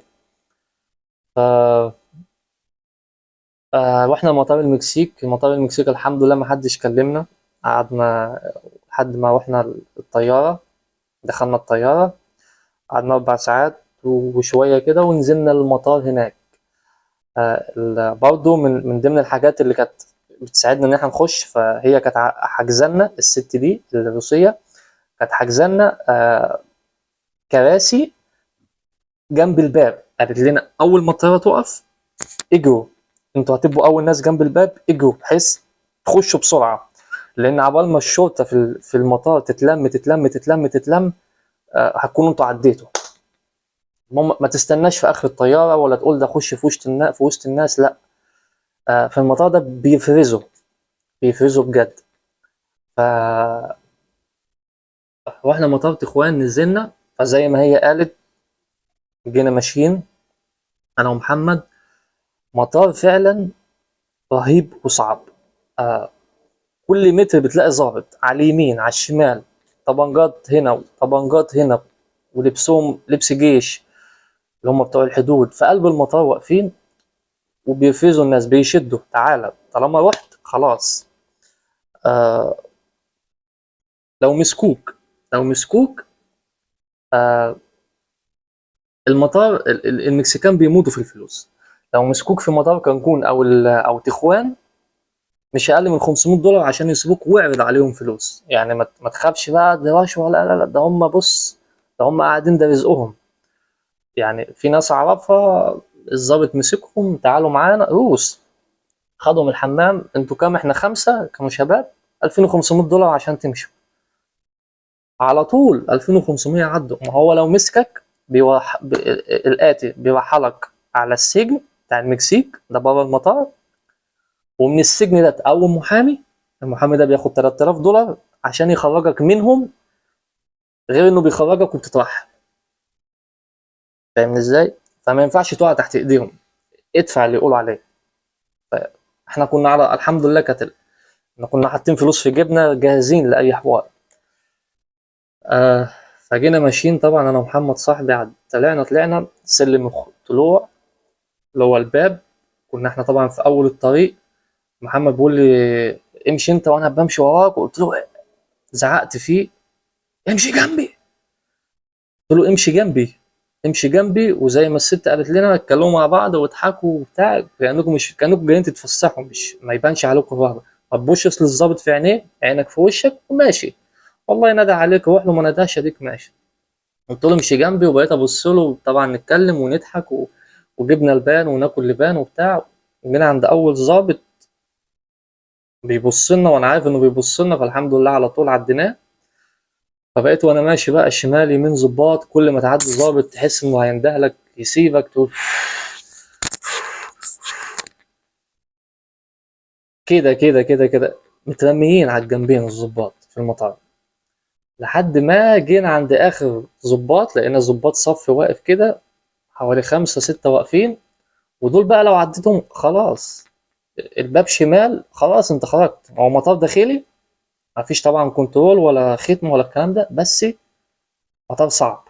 ف واحنا مطار المكسيك، مطار المكسيك الحمد لله ما حدش كلمنا. قعدنا لحد ما روحنا الطيارة، دخلنا الطيارة، قعدنا 4 ساعات وشوية كده ونزلنا المطار هناك. برضه من ضمن الحاجات اللي كانت بتساعدنا ان احنا نخش، فهي كانت حجزلنا الست دي الروسية، كانت حجزلنا كراسي جنب الباب. قالت لنا اول ما الطيارة تقف اجروا، انتوا هتبقوا اول ناس جنب الباب، اجروا بحيث تخشوا بسرعة، لان عبال ما الشرطة في المطار تتلم هتكونوا انتوا عديتوا. ما تستناش في اخر الطيارة ولا تقول ده اخش في وسط الناس، لا. في المطار ده بيفرزوا بجد. ف واحنا مطار تخوان نزلنا، فزي ما هي قالت جينا ماشيين انا ومحمد. مطار فعلا رهيب وصعب. آه كل متر بتلاقي ضابط على اليمين على الشمال، طبنجات هنا وطبنجات هنا، ولبسهم لبس جيش، اللي هم بتوع الحدود، في قلب المطار واقفين وبيفرزوا الناس، بيشدوا تعالى طالما رحت خلاص. آه لو مسكوك آه المطار المكسيكان بيموتوا في الفلوس. لو مسكوك في مطار كانكون او تخوان، مش اقل من $500 عشان يسيبوك، واعرض عليهم فلوس. يعني ما تخافش بقى ده رشوه، لا لا لا، ده هم بص، ده هم قاعدين، ده رزقهم. يعني في ناس اعرفها الضابط مسكهم تعالوا معانا روس، خدهم الحمام، انتوا كام؟ احنا 5 كانوا شباب، $2500 عشان تمشوا على طول. 2500 عدوا. ما هو لو مسكك الآتي بيرحلك على السجن بتاع المكسيك ده بره المطار، ومن السجن ده تقوم محامي، المحامي ده بياخد $3000 عشان يخرجك منهم، غير انه بيخرجك وبتترحل. فاهمني ازاي؟ فما ينفعش تقع تحت ايديهم، ادفع اللي يقولوا عليه. احنا كنا على الحمد لله احنا كنا حاطين فلوس في جيبنا جاهزين لاي حوار. آه فجينا ماشيين طبعا انا ومحمد صاحبي، طلعنا سلم الطلوع اللي هو الباب. كنا احنا طبعا في اول الطريق، محمد بيقول لي امشي انت وانا بمشي وراك، قلت له إيه؟ زعقت فيه امشي جنبي، قلت له امشي جنبي، امشي جنبي. وزي ما الست قالت لنا اتكلموا مع بعض واضحكوا وبتاع، كانكم جايين تتفسحوا، مش ما يبانش عليكم رهبه. ما تبصش للظابط في عينيه، عينك في وشك وماشي. والله نادى عليك روح له، ما ناداش اديك ماشي. قلت له امشي جنبي، وبقيت ابص له طبعا نتكلم ونضحك وجبنا لبان وناكل لبان وبتاع. جينا عند اول ظابط بيبص لنا، وانا عارف انه بيبص لنا، فالحمد لله على طول عديناه. فبقيت وانا ماشي بقى شمال يمين ظباط، كل ما تعدي ظابط تحس انه هيندهلك يسيبك، تقول كده كده كده كده، مترميين على الجنبين الظباط في المطار. لحد ما جينا عند اخر ظباط، لقينا ظباط صف واقف كده، حوالي 5 6 واقفين. ودول بقى لو عديتهم خلاص، الباب شمال خلاص انت خرجت. هو مطار داخلي، مفيش طبعا كنترول ولا ختم ولا الكلام ده، بس مطار صعب.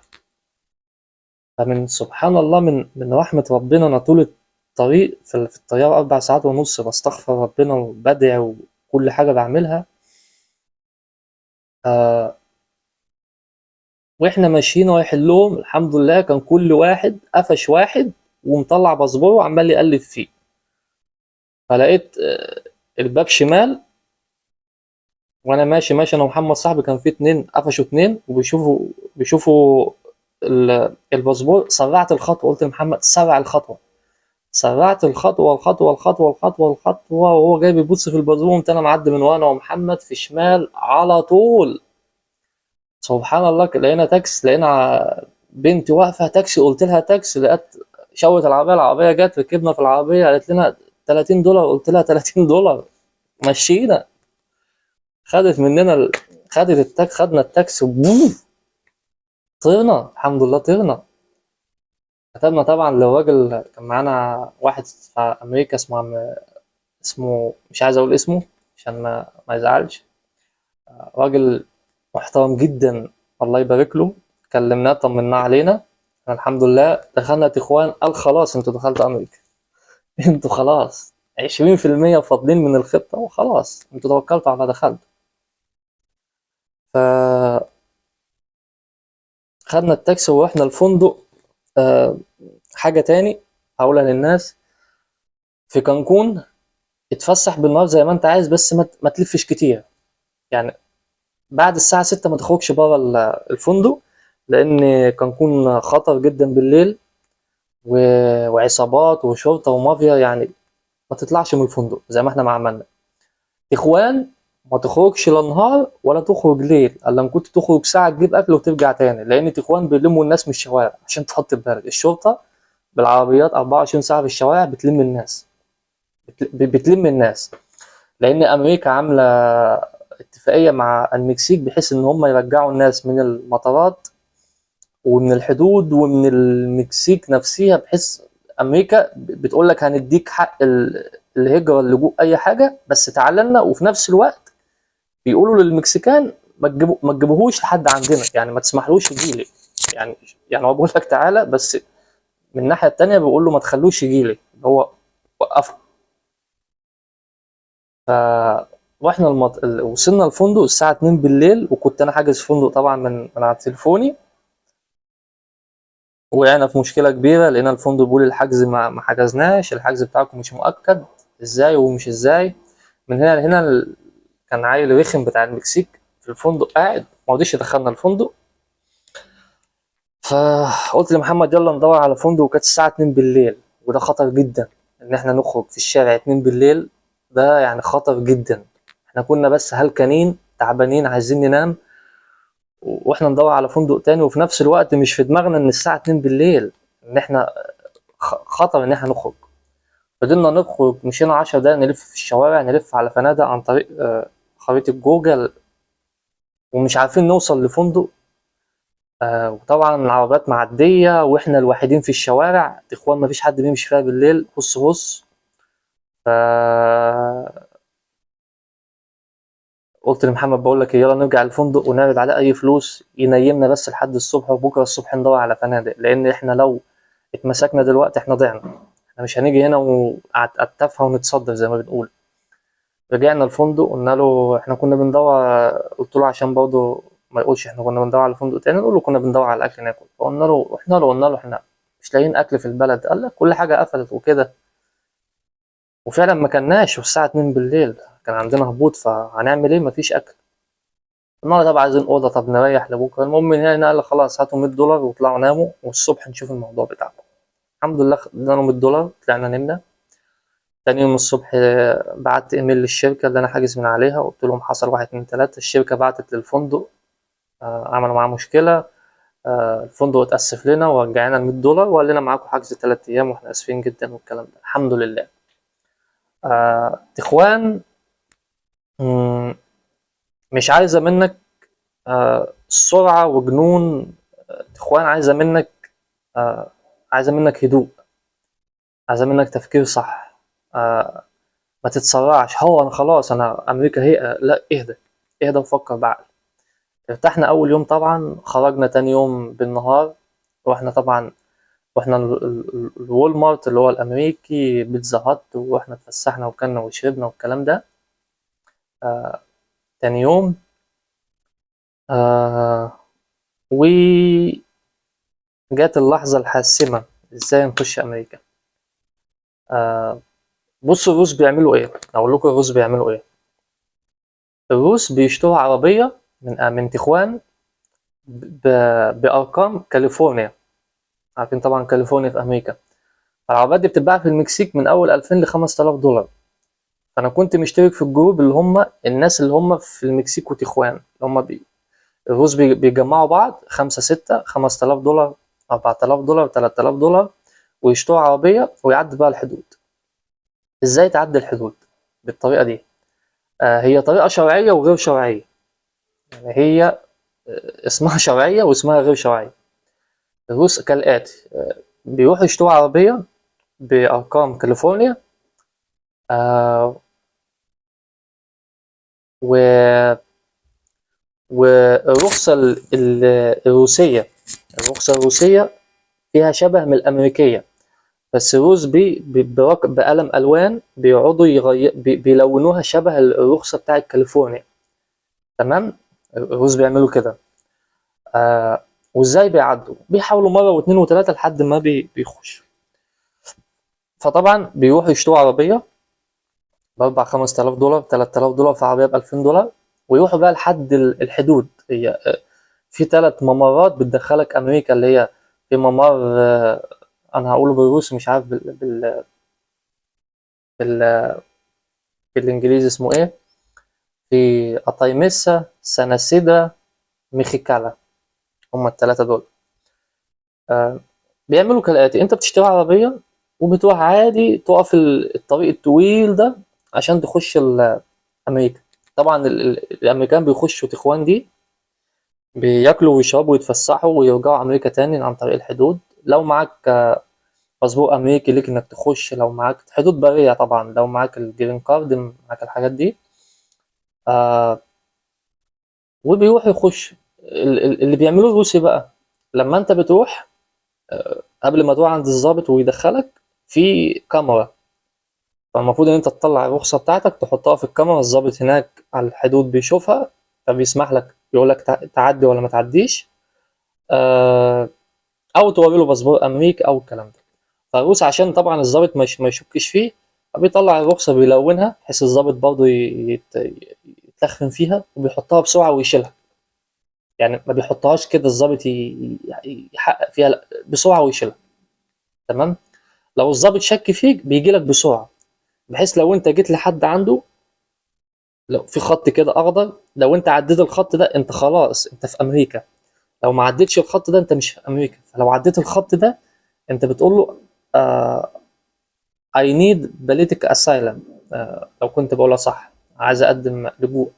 فمن سبحان الله، من رحمة ربنا، أنا طول الطريق في الطيارة 4 ساعات ونص بستغفر ربنا وبدعي وكل حاجة بعملها. آه واحنا ماشيين رايحين لهم، الحمد لله كان كل واحد قفش واحد ومطلع باسبوره وعمال يقلب فيه. فلقيت الباب شمال، وانا ماشي انا ومحمد صاحبي، كان في 2 قفشوا 2 وبيشوفوا الباسبور. سرعت الخطوة، قلت لمحمد سرع الخطوة، سرعت الخطوة، وهو جاي بيبص في البازوم، قمت انا معدي من وانا ومحمد في شمال على طول. سبحان الله، لقينا تاكس، بنتي واقفة تاكسي، قلت لها تاكسي، لقيت شوت العربية جت، ركبنا في العربية، قالت لنا $30، قلت لها $30 مشينا. خدت مننا خدنا التاكسي طرنا، الحمد لله طرنا. كتبنا طبعا للراجل، كان معانا واحد في أمريكا اسمه مش عايز أقول اسمه عشان ما يزعلش. راجل محترم جدا، الله يبارك له. كلمناه طمناه علينا، الحمد لله دخلنا تخوان. قال خلاص انتوا دخلتوا امريكا. انتوا خلاص 20% فاضلين من الخطة وخلاص انتوا توكلتوا على دخلتوا. فخدنا التاكسي ورحنا الفندق. آه، حاجة تاني هقولها للناس: في كانكون اتفسح بالنهار زي ما انت عايز، بس ما تلفش كتير. يعني بعد الساعة 6 ما تخرجش بره الفندق، لأن كانكون خطر جدا بالليل، وعصابات وشرطة ومافيا. يعني ما تطلعش من الفندق زي ما احنا ما عملنا. اخوان، ما تخرجش لا نهار ولا تخرج ليل، الا لما كنت تخرج ساعة تجيب اكل وترجع تاني، لان اخوان بيلموا الناس من الشوارع عشان تحط البرد. الشرطة بالعربيات 24 ساعة في الشوارع بتلم الناس، بتلم الناس. لان امريكا عاملة اتفاقية مع المكسيك بحيث ان هم يرجعوا الناس من المطارات ومن الحدود ومن المكسيك نفسها، بحيث امريكا بتقول لك هنديك حق الهجرة، اللجوء، اي حاجة، بس تعال لنا. وفي نفس الوقت بيقولوا للمكسيكان ما تجيبوهوش لحد عندنا، يعني ما تسمحلوش يجيلي. يعني هو بيقول لك تعالى، بس من الناحية التانية بيقول له ما تخلوش يجيلي، هو وقفه. ف واحنا وصلنا الفندق الساعة 2 بالليل، وكنت انا حاجز فندق طبعا من على تليفوني. وقعنا في مشكلة كبيرة، لقينا الفندق بيقول الحجز ما حجزناش، الحجز بتاعكم مش مؤكد. ازاي ومش ازاي؟ من هنا لهنا كان عيل رخم بتاع المكسيك في الفندق قاعد، ما رضيش يدخلنا الفندق. فقلت لمحمد يلا ندور على فندق، وكانت الساعة 2 بالليل، وده خطر جدا ان احنا نخرج في الشارع 2 بالليل. ده يعني خطر جدا. احنا كنا بس هلكانين تعبانين عايزين ننام، واحنا ندور على فندق تاني، وفي نفس الوقت مش في دماغنا ان الساعة 2 بالليل ان احنا خطر ان احنا نخرج. فضلنا نخرج، مشينا 10 دقايق نلف في الشوارع، نلف على فنادق عن طريق خريطة جوجل، ومش عارفين نوصل لفندق. وطبعا العربيات معدية واحنا الوحيدين في الشوارع، اخوان مفيش حد بيمشي فيها بالليل، هص هص. ف قلت لمحمد بقول لك إيه، يلا نرجع الفندق ونعرض عليه اي فلوس ينيمنا بس لحد الصبح، وبكره الصبح ندور على فنادق، لان احنا لو اتمسكنا دلوقتي احنا ضعنا. احنا مش هنيجي هنا واتفها ونتصدر زي ما بنقول. رجعنا الفندق قلنا له احنا كنا بندور، قلت له عشان برضه ما يقولش احنا كنا بندور على فندق تاني، نقول له كنا بندور على الاكل ناكل. فقلنا له احنا مش لاقيين اكل في البلد. قال لك كل حاجه قفلت وكده. وفعلا ما كناش، والساعه 2 بالليل كان عندنا هبوط، فهنعمل ايه؟ مفيش اكل. قلنا له طب عايزين اوضه، طب نريح لبكره. المهم من هنا قال خلاص هاتوا $100 واطلعوا ناموا، والصبح نشوف الموضوع بتاعكم. الحمد لله ادانا $100، طلعنا نمنا. تاني يوم الصبح بعت ايميل للشركة اللي انا حاجز من عليها، قلت لهم حصل واحد اتنين تلاتة. الشركة بعتت للفندق، عملوا معاه مشكلة. الفندق اتأسف لنا ورجعنا $100، وقال لنا معاكم حجز 3 أيام واحنا آسفين جدا والكلام ده. الحمد لله. تخوان مش عايزة منك سرعة وجنون. تخوان عايزة منك هدوء، عايزة منك تفكير صح. ما تتسرعش. هو انا خلاص انا امريكا هي، لا، اهدى اهدى وفكر بعقل. ارتحنا اول يوم طبعا، خرجنا تاني يوم بالنهار، واحنا الوول مارت اللي هو الامريكي، بيتزا هات، واحنا اتفسحنا وكلنا وشربنا والكلام ده. تاني يوم وجات اللحظة الحاسمة، ازاي نخش امريكا. بصوا الروس بيعملوا ايه، اقول لكم الروس بيعملوا ايه. الروس بيشتروا عربية من تخوان بأرقام كاليفورنيا. عارفين طبعا كاليفورنيا في أمريكا. العربيات دي بتتباع في المكسيك من أول 2000 ل $5000. فأنا كنت مشترك في الجروب اللي هم الناس اللي هم في المكسيك وتخوان، اللي هم الروس بيجمعوا بعض 5 6 $5000 $4000 $3000، ويشتروا عربية ويعدوا بقى الحدود. ازاي تعدي الحدود؟ بالطريقة دي. هي طريقة شرعية وغير شرعية. يعني هي اسمها شرعية واسمها غير شرعية. الروس كالآتي: بيروحوا يشتروا عربية بأرقام كاليفورنيا، آه و... والرخصة الروسية، الرخصة الروسية فيها شبه من الأمريكية، بس الروس بقلم ألوان بيقعدوا بيلونوها شبه الرخصة بتاعة كاليفورنيا. تمام. الروس بيعملوا كده. وازاي بيعدوا؟ بيحاولوا مرة واثنين وثلاثة لحد ما بيخش. فطبعا بيروحوا يشتروا عربية ب4 5000 دولار، 3000 دولار في عربية ب2000 دولار، ويروحوا بقى لحد الحدود. هي في 3 ممرات بتدخلك أمريكا، اللي هي في ممر أنا هقوله بالروسي مش عارف بال... بالإنجليزي اسمه إيه، في أطايميسا، ساناسيدا، ميخيكالا. هما ال3 دول. بيعملوا كالآتي: أنت بتشتري عربية وبتروح عادي تقف الطريق الطويل ده عشان تخش أمريكا. طبعا الأمريكان بيخشوا تخوان دي، بياكلوا ويشربوا ويتفسحوا ويرجعوا أمريكا تاني عن طريق الحدود. لو معاك باسبور أمريكي ليك إنك تخش، لو معاك حدود برية طبعا، لو معاك الجرين كارد، معاك الحاجات دي. وبيروح يخش. اللي بيعملوه الروسي بقى، لما انت بتروح قبل ما تروح عند الضابط ويدخلك في كاميرا، فالمفروض ان انت تطلع الرخصة بتاعتك تحطها في الكاميرا. الضابط هناك على الحدود بيشوفها، فبيسمح لك، يقول لك تعدي ولا ما تعديش، او توري له باسبور امريكي او الكلام ده. فالروس عشان طبعا الضابط ما يشكش فيه، فبيطلع الرخصة بيلونها بحيث الضابط برضه يتلخفن فيها، وبيحطها بسرعة ويشيلها. يعني ما بيحطهاش كده الضابط يحقق فيها، لا، بسرعة ويشيلها. تمام. لو الضابط شك فيك بيجي لك بسرعة، بحيث لو انت جيت لحد عنده، لو في خط كده اخضر، لو انت عديت الخط ده انت خلاص انت في امريكا. لو ما عديتش الخط ده انت مش في امريكا. فلو عديت الخط ده انت بتقول له I need political asylum. لو كنت بقولها صح، عايز اقدم لجوء.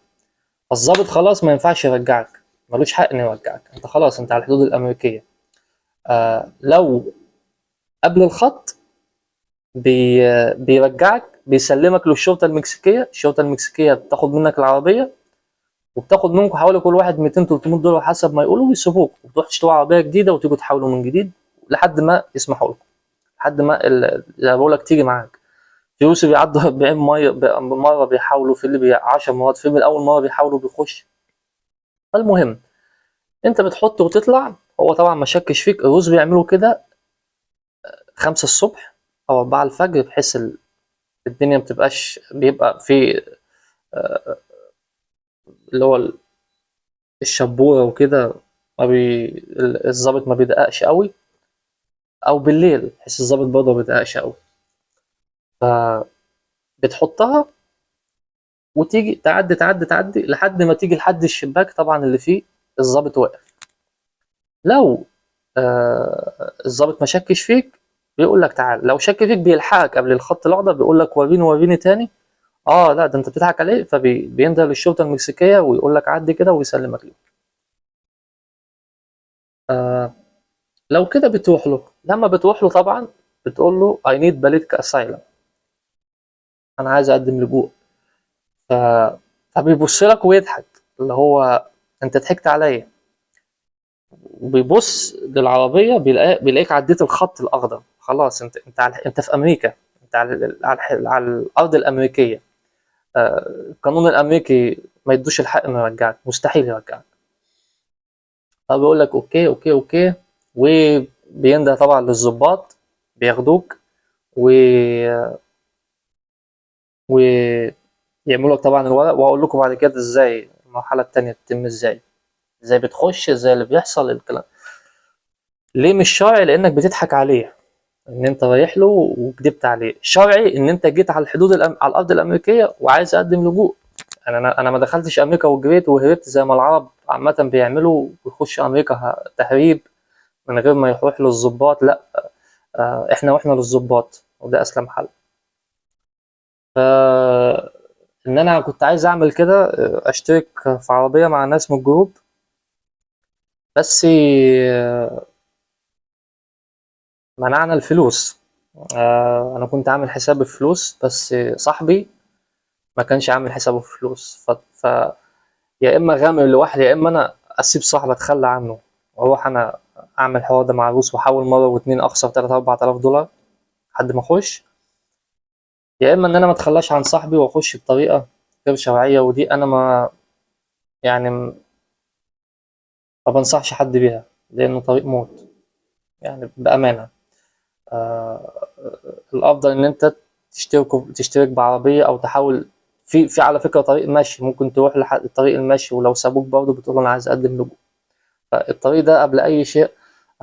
فالضابط خلاص ما ينفعش يرجعك، ملوش حق انه يرجعك، انت خلاص انت على الحدود الامريكية. لو قبل الخط بيرجعك، بيسلمك للشرطة المكسيكية. الشرطة المكسيكية بتاخد منك العربية، وبتاخد منكم حوالي كل واحد 200 300 دولار حسب ما يقولوا، ويسيبوك وتروح تشتري عربية جديدة وتيجوا تحاولوا من جديد لحد ما يسمحوا لكم، لحد ما زي ما بقول لك تيجي معاك. في روسي بيعدوا 40 مرة بيحاولوا، في اللي 10 مرات، في من أول مرة بيحاولوا بيخش. فالمهم أنت بتحط وتطلع. هو طبعا ما شكش فيك. الروس بيعملوا كده 5 الصبح أو 4 الفجر، بحيث الدنيا متبقاش، بيبقى في اللي هو الشبورة وكده، ما الضابط ما بيدققش قوي، او بالليل بحيث الضابط برضه ما بيدققش قوي. فبتحطها وتيجي تعدي تعدي تعدي لحد ما تيجي لحد الشباك طبعا اللي فيه الضابط واقف. لو الضابط ما شكش فيك بيقول لك تعال. لو شك فيك بيلحقك قبل الخط الاخضر، بيقول لك وريني وريني تاني. لا ده انت بتضحك عليه، فبينده للشرطه المكسيكيه ويقول لك عدي كده ويسلمك له. لو كده بتروح له. لما بتروح له طبعا بتقول له I need political asylum، انا عايز اقدم لجوء. ف... فبيبص لك ويضحك، اللي هو انت ضحكت عليا. وبيبص للعربيه بيلاقيك عديت الخط الاخضر، خلاص انت في امريكا، انت على الارض الامريكيه. القانون الامريكي ما يدوش الحق انه يرجعك، مستحيل يرجعك. فبيقول لك اوكي اوكي اوكي، وبينده طبعا للضباط بياخدوك و ويعملوا لك طبعا الورق. وهقول لكم بعد كده ازاي المرحله التانية تتم، ازاي بتخش، ازاي اللي بيحصل الكلام. ليه مش شرعي؟ لانك بتضحك عليه، ان انت رايح له وكدبت عليه. شرعي ان انت جيت على الحدود على الارض الامريكيه وعايز اقدم لجوء. انا ما دخلتش امريكا وجريت وهربت زي ما العرب عامه بيعملوا، ويخش امريكا تهريب من غير ما يروح للضباط. لا، احنا للضباط، وده اسلم حل. ف ان انا كنت عايز اعمل كده، اشترك في عربيه مع ناس من الجروب، بس منعنا الفلوس. انا كنت عامل حساب الفلوس، بس صاحبي ما كانش عامل حسابه في فلوس. يا اما غامر لوحدي، يا اما انا اسيب صاحبي اتخلى عنه واروح انا اعمل الحوار ده مع الروس، واحاول مره واتنين اخسر 3 4000 دولار لحد ما اخش. يا اما ان انا ما اتخلاش عن صاحبي واخش بطريقه غير شرعيه، ودي انا ما يعني ما بنصحش حد بيها، لانه طريق موت يعني بامانه. آه، الافضل ان انت تشترك بعربيه او تحاول في على فكره طريق مشي، ممكن تروح لحد طريق المشي ولو سابوك برضه بتقول له انا عايز اقدم لجوء. فالطريق ده قبل اي شيء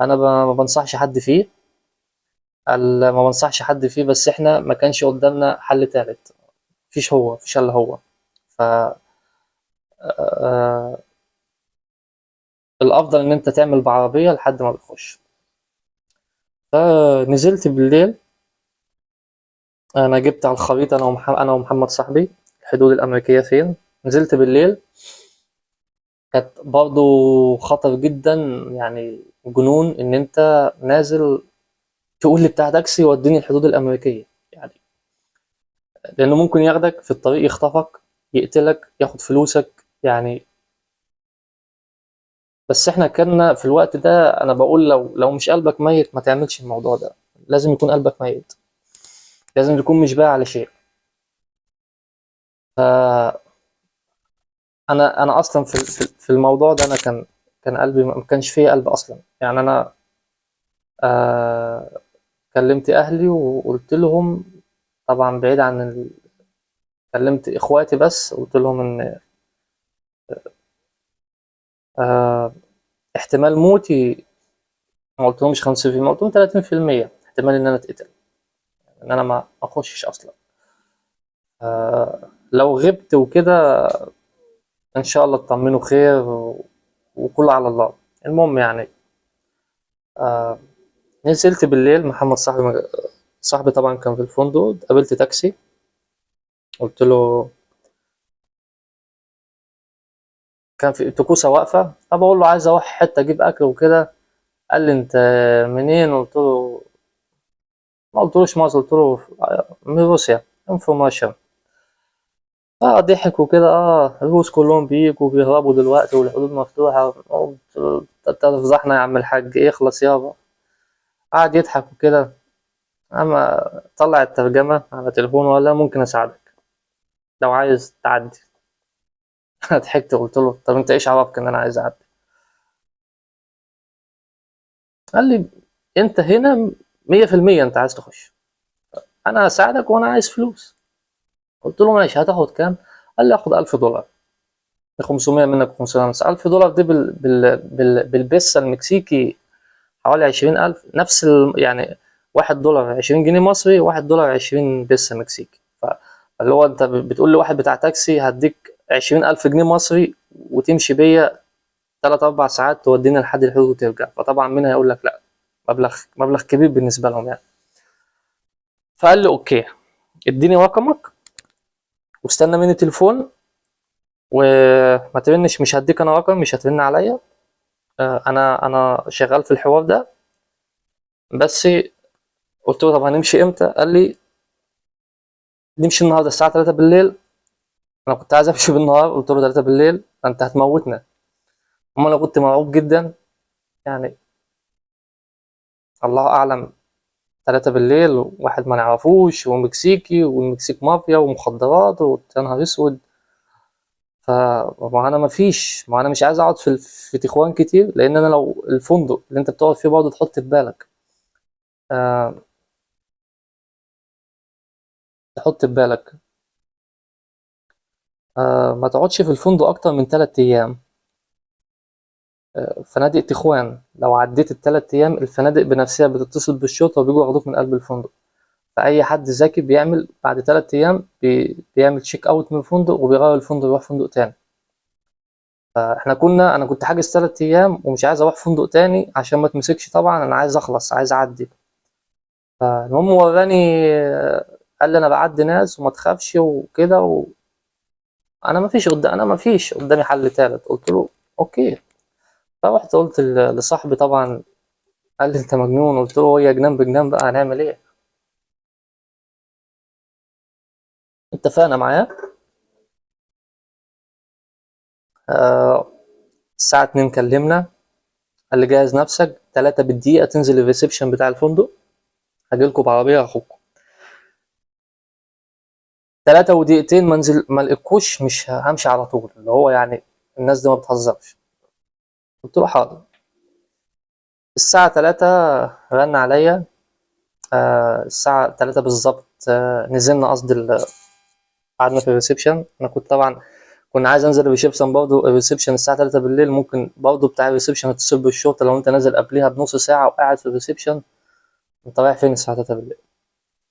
انا ما بنصحش حد فيه. ما بنصحش حد فيه، بس احنا ما كانش قدامنا حل تالت. مفيش الا هو. ف آه، الافضل ان انت تعمل بعربيه لحد ما بتخش. فنزلت بالليل، انا جبت على الخريطه انا ومحمد صاحبي الحدود الامريكيه فين. نزلت بالليل، كانت برضه خطر جدا، يعني جنون ان انت نازل تقول لبتاع تاكسي وديني الحدود الامريكيه يعني، لانه ممكن ياخدك في الطريق يخطفك يقتلك ياخد فلوسك يعني. بس احنا كنا في الوقت ده انا بقول لو مش قلبك ميت ما تعملش الموضوع ده. لازم يكون قلبك ميت، لازم تكون مش بايع على شيء. فانا انا اصلا في الموضوع ده انا كان قلبي ما كانش فيه قلب اصلا يعني. انا آه كلمت اهلي وقلت لهم، طبعا بعيد عن كلمت اخواتي بس قلت لهم ان آه احتمال موتي، ما قلتلهمش 50%، قلت لهم 30% احتمال ان انا اتقتل، ان انا ما اخشش اصلا. لو غبت وكده ان شاء الله اطمنوا خير وكله على الله. المهم يعني آه نزلت بالليل، محمد صاحبي طبعا كان في الفندق، قابلت تاكسي قلت له، كان في توكوسة واقفة، طب اقول له عايز اروح حتة اجيب اكل وكده. قال لي انت منين؟ قلت له ما قلتلوش مصر، قلت له من روسيا انفورميشن. اه ضحك وكده، الروس كلهم بيجوا بيهربوا دلوقتي والحدود مفتوحة. قلت له انت تفضحنا يا عم الحاج، اخلص يابا. قعد يضحك وكده. اما طلع الترجمة على تليفونه ولا ممكن اساعدك لو عايز تعدي. انا ضحكت قلت له طب انت ايش عرفك ان انا عايز اعدي؟ قال لي انت هنا 100% انت عايز تخش، انا هساعدك وانا عايز فلوس. قلت له ماشي، هتاخد كام؟ قال لي اخد 1000 دولار، 500 منك و500 بس. 1000 دولار دي بالبيسا المكسيكي حوالي 20000، نفس يعني 1 دولار 20 جنيه مصري، 1 دولار 20 بيسا مكسيكي. فاللي هو انت بتقول لواحد بتاع تاكسي هديك 20000 جنيه مصري وتمشي بيا 3 4 ساعات تودينا لحد الحدود وترجع. فطبعا مين هيقول لك لا؟ مبلغ كبير بالنسبة لهم يعني. فقال لي اوكي، اديني رقمك واستنى مني تليفون وما ترنش، مش هديك انا رقم، مش هترن عليا. انا شغال في الحوار ده بس. قلت له طب هنمشي امتى؟ قال لي نمشي النهارده الساعه 3 بالليل. انا كنت عايز امشي بالنهار، قلت له 3 بالليل انت هتموتنا. اما انا كنت مرعوب جدا يعني، الله اعلم. 3 بالليل واحد ما نعرفوش ومكسيكي والمكسيك مافيا ومخدرات يا نهار اسود. ما انا ما انا مش عايز اقعد في تخوان كتير، لان انا لو الفندق اللي انت بتقعد فيه برضه تحط في بالك آه تحط في بالك ما تقعدش في الفندق اكتر من 3 ايام. فنادق تخوان لو عديت ال3 ايام الفنادق بنفسها بتتصل بالشرطه وبيجوا ياخدوك من قلب الفندق. فاي حد ذكي بيعمل بعد 3 ايام بيعمل تشيك اوت من الفندق وبيغير الفندق يروح فندق تاني. انا كنت حاجز 3 ايام ومش عايز اروح فندق تاني عشان ما تمسكش، طبعا انا عايز اخلص عايز اعدي. فالمهم وراني قال لي انا بعدي ناس وما تخافش وكده انا ما فيش قدامي حل تالت. قلت له اوكي. فرحت قلت لصاحبي طبعا. قال لي انت مجنون؟ قلت له هي جنان بجنان بقى هنعمل ايه؟ اتفقنا معاه. الساعة 2 كلمنا، قال لي جهز نفسك 3 بالدقيقة تنزل الريسبشن بتاع الفندق، هاجيلكوا بعربية أخوكوا. 3 ودقيقتين ما لقيتكوش، مش همشي على طول، اللي هو يعني الناس دي ما بتهزرش. قلت له حاضر. الساعة 3 رن عليا، الساعة 3 بالظبط نزلنا، قصدي قعدنا في الريسبشن. أنا كنت طبعا كنا عايز انزل الريسبشن، برضه الريسبشن الساعة 3 بالليل، ممكن برضه بتاع الريسبشن يتصل بالشرطة لو انت نازل قبلها بنص ساعة وقاعد في الريسبشن، انت رايح فين الساعة 3 بالليل؟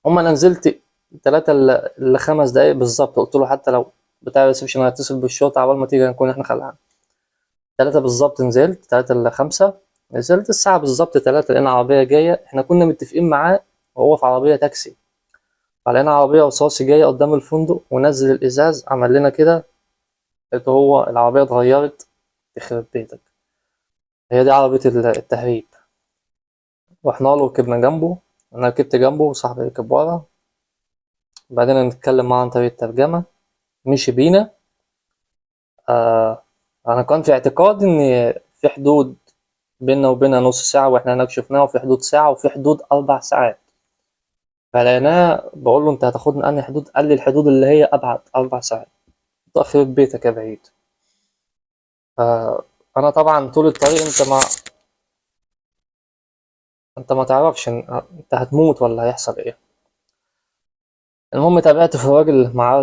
انا نزلت 3 ل 5 دقايق بالظبط، قلت له حتى لو بتاع الريسبشن هيتصل بالشرطة عبال ما تيجي نكون احنا خلعنا. 3 بالظبط نزلت، 3 ل 5 نزلت الساعة بالظبط 3 لقينا عربية جاية، احنا كنا متفقين معاه وهو في عربية تاكسي، فلقينا عربية رصاصي جاية قدام الفندق ونزل الإزاز عمل لنا كده، لقيته هو العربية اتغيرت، يخرب بيتك، هي دي عربية التهريب. رحنا له وركبنا جنبه، أنا ركبت جنبه وصاحبي ركب ورا، بعدين نتكلم معاه عن طريق الترجمة، مشي بينا. أنا كان في اعتقاد إن في حدود بيننا وبينها نص ساعة وإحنا هناك شفناه، وفي حدود ساعة وفي حدود 4 ساعات، فلقيناه بقول له أنت هتاخدنا أنهي حدود؟ قال لي الحدود اللي هي أبعد 4 ساعات. يخرب بيتك يا بعيد. أنا طبعا طول الطريق أنت ما تعرفش أنت هتموت ولا هيحصل إيه. المهم تابعت في الراجل مع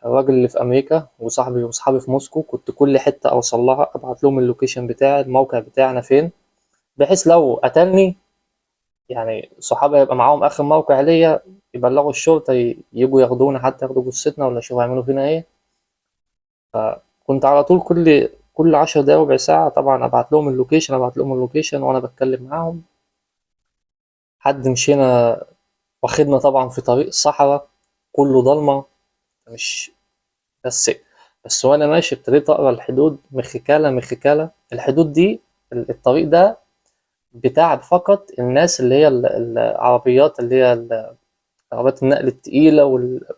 الراجل اللي في أمريكا وصحابي في موسكو، كنت كل حتة أوصل لها أبعت لهم اللوكيشن بتاعي، الموقع بتاعنا فين، بحيث لو قتلني يعني صحابي هيبقى معاهم آخر موقع ليا، يبلغوا الشرطة يجوا ياخدونا، حتى ياخدوا جثتنا ولا يشوفوا يعملوا فينا إيه. كنت على طول كل 10 دقايق ربع ساعة طبعا أبعت لهم اللوكيشن وأنا بتكلم معاهم. حد مشينا واخدنا طبعا في طريق صحراء كله ضلمة، مش بس بس وانا ماشي ابتديت اقرا الحدود، مخيكالة الحدود دي، الطريق ده بتاع فقط الناس اللي هي العربيات، اللي هي عربيات النقل التقيلة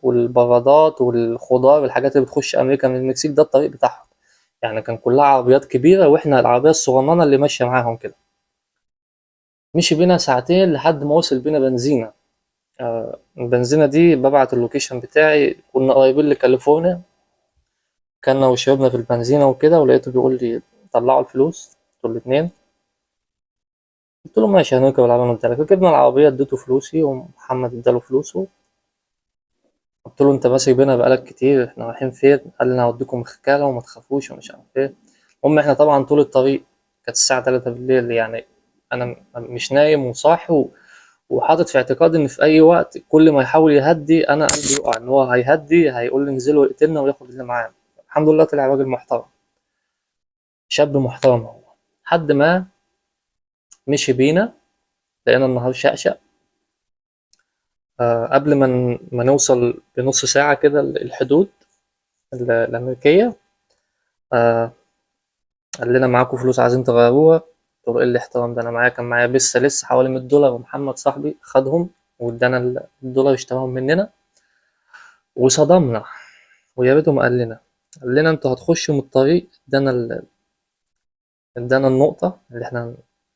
والبرادات والخضار والحاجات اللي بتخش أمريكا من المكسيك، ده الطريق بتاعهم. يعني كان كلها عربيات كبيرة وإحنا العربية الصغننة اللي ماشية معاهم كده. مشي بينا ساعتين لحد ما وصل بينا بنزينة. البنزينة دي ببعت اللوكيشن بتاعي، كنا قريبين لكاليفورنيا، كنا وشربنا في البنزينة وكده، ولقيته بيقول لي طلعوا الفلوس، قلت له 2. قلت له ماشي هنركب العربية نمتلك، ركبنا العربية اديته فلوسي ومحمد اداله فلوسه. قلت له انت ماسك بينا بقالك كتير، احنا رايحين فين؟ قال لي انا هوديكم مخكالة وما تخافوش ومش عارف ايه. المهم احنا طبعا طول الطريق كانت الساعة 3 بالليل، يعني انا مش نايم وصاحي وحاطط في اعتقاد ان في اي وقت كل ما يحاول يهدي انا قلبي يقع، ان هو هيهدي هيقول لي انزلوا يقتلنا وياخد اللي معاه. الحمد لله طلع راجل محترم، شاب محترم هو. لحد ما مشي بينا لقينا النهار شقشق. قبل ما نوصل بنص ساعة كده الحدود الأمريكية، آه قال لنا معاكم فلوس عايزين تغيروها؟ قلت له ايه الاحترام ده، انا معايا كان معايا لسه حوالي $100، ومحمد صاحبي خدهم وادانا الدولار اشتراهم مننا وصدمنا. ويا ريته ما قال لنا انتوا هتخشوا من الطريق، ادانا النقطة اللي احنا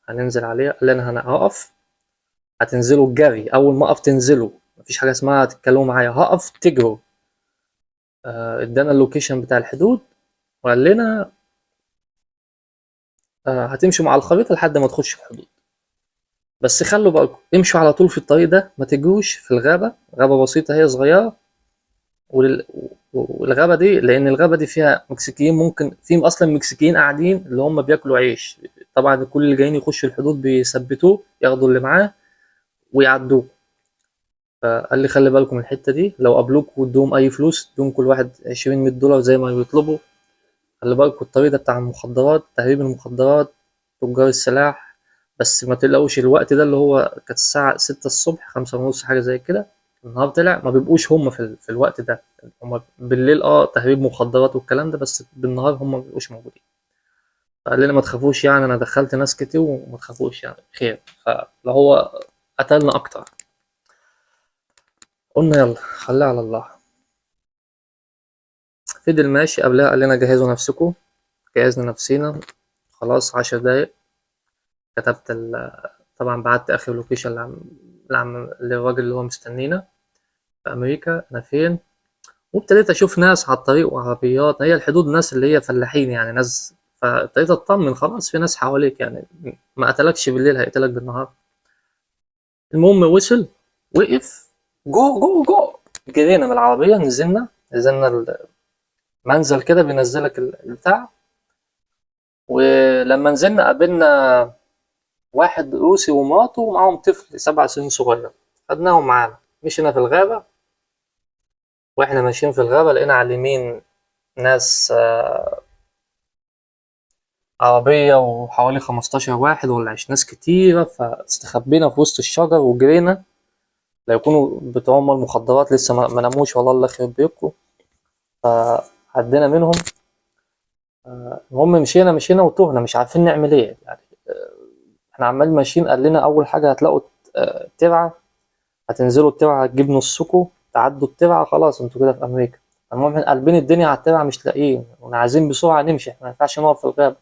هننزل عليها، قال لنا انا هقف، هتنزلوا الجري، اول ما اقف تنزلوا، مفيش حاجة اسمها تتكلموا معايا، هقف تجروا. ادانا اللوكيشن بتاع الحدود وقال لنا هتمشوا مع الخريطة لحد ما تخش الحدود، بس خلوا بالكم امشوا على طول في الطريق ده، ما تجوش في الغابة، غابة بسيطة هي صغيرة. والغابة دي لأن الغابة دي فيها مكسيكيين، ممكن في أصلا مكسيكيين قاعدين اللي هم بياكلوا عيش، طبعا كل اللي جايين يخشوا الحدود بيثبتوه ياخدوا اللي معاه ويعدوه. فقال لي خلي بالكم من الحتة دي، لو قابلوك وادوهم أي فلوس ادوهم كل واحد 20 $100 زي ما بيطلبوا. خلي بالكم الطريق ده بتاع المخدرات، تهريب المخدرات، تجار السلاح. بس ما تقلقوش الوقت ده اللي هو كانت الساعة 6 الصبح، 5 ونص حاجة زي كده، النهار طلع ما بيبقوش هم في الوقت ده، هم بالليل تهريب مخدرات والكلام ده، بس بالنهار هم ما بيبقوش موجودين. فقال لنا ما تخافوش، يعني انا دخلت ناس كتير وما تخافوش يعني خير، فلو هو قتلنا اكتر. قلنا يلا خليها على الله. فضل ماشي، قبلها قال لنا جهزوا نفسكم، جهزنا نفسينا، خلاص 10 دقايق كتبت طبعا بعت آخر لوكيشن للراجل اللي هو مستنينا في أمريكا أنا فين. وابتديت أشوف ناس على الطريق وعربيات، هي الحدود ناس اللي هي فلاحين يعني ناس، فابتديت أطمن خلاص في ناس حواليك يعني، ما قتلكش بالليل هيقتلك بالنهار. المهم وقف، جو جو جو، جرينا من العربية، نزلنا المنزل كده بينزلك البتاع. ولما نزلنا قابلنا واحد روسي ومراته ومعاهم طفل 7 سنين صغير، خدناهم معانا. مشينا في الغابة، واحنا ماشيين في الغابة لقينا على اليمين ناس عربية وحوالي 15 واحد ولا 20 ناس كتيرة، فاستخبينا في وسط الشجر وجرينا. لا يكونوا بتوع المخدرات لسه ما ناموش، والله الله يخرب بيكم. فعدينا منهم. المهم مشينا وتوهنا مش عارفين نعمل ايه يعني. احنا عمال ماشيين، قال لنا اول حاجة هتلاقوا ترعة، هتنزلوا الترعة هتجيب نصكوا، تعدوا الترعة خلاص انتوا كده في أمريكا. المهم احنا قلبين الدنيا على الترعة مش لاقيين، عايزين بسرعة نمشي، احنا مينفعش نقف في الغابة.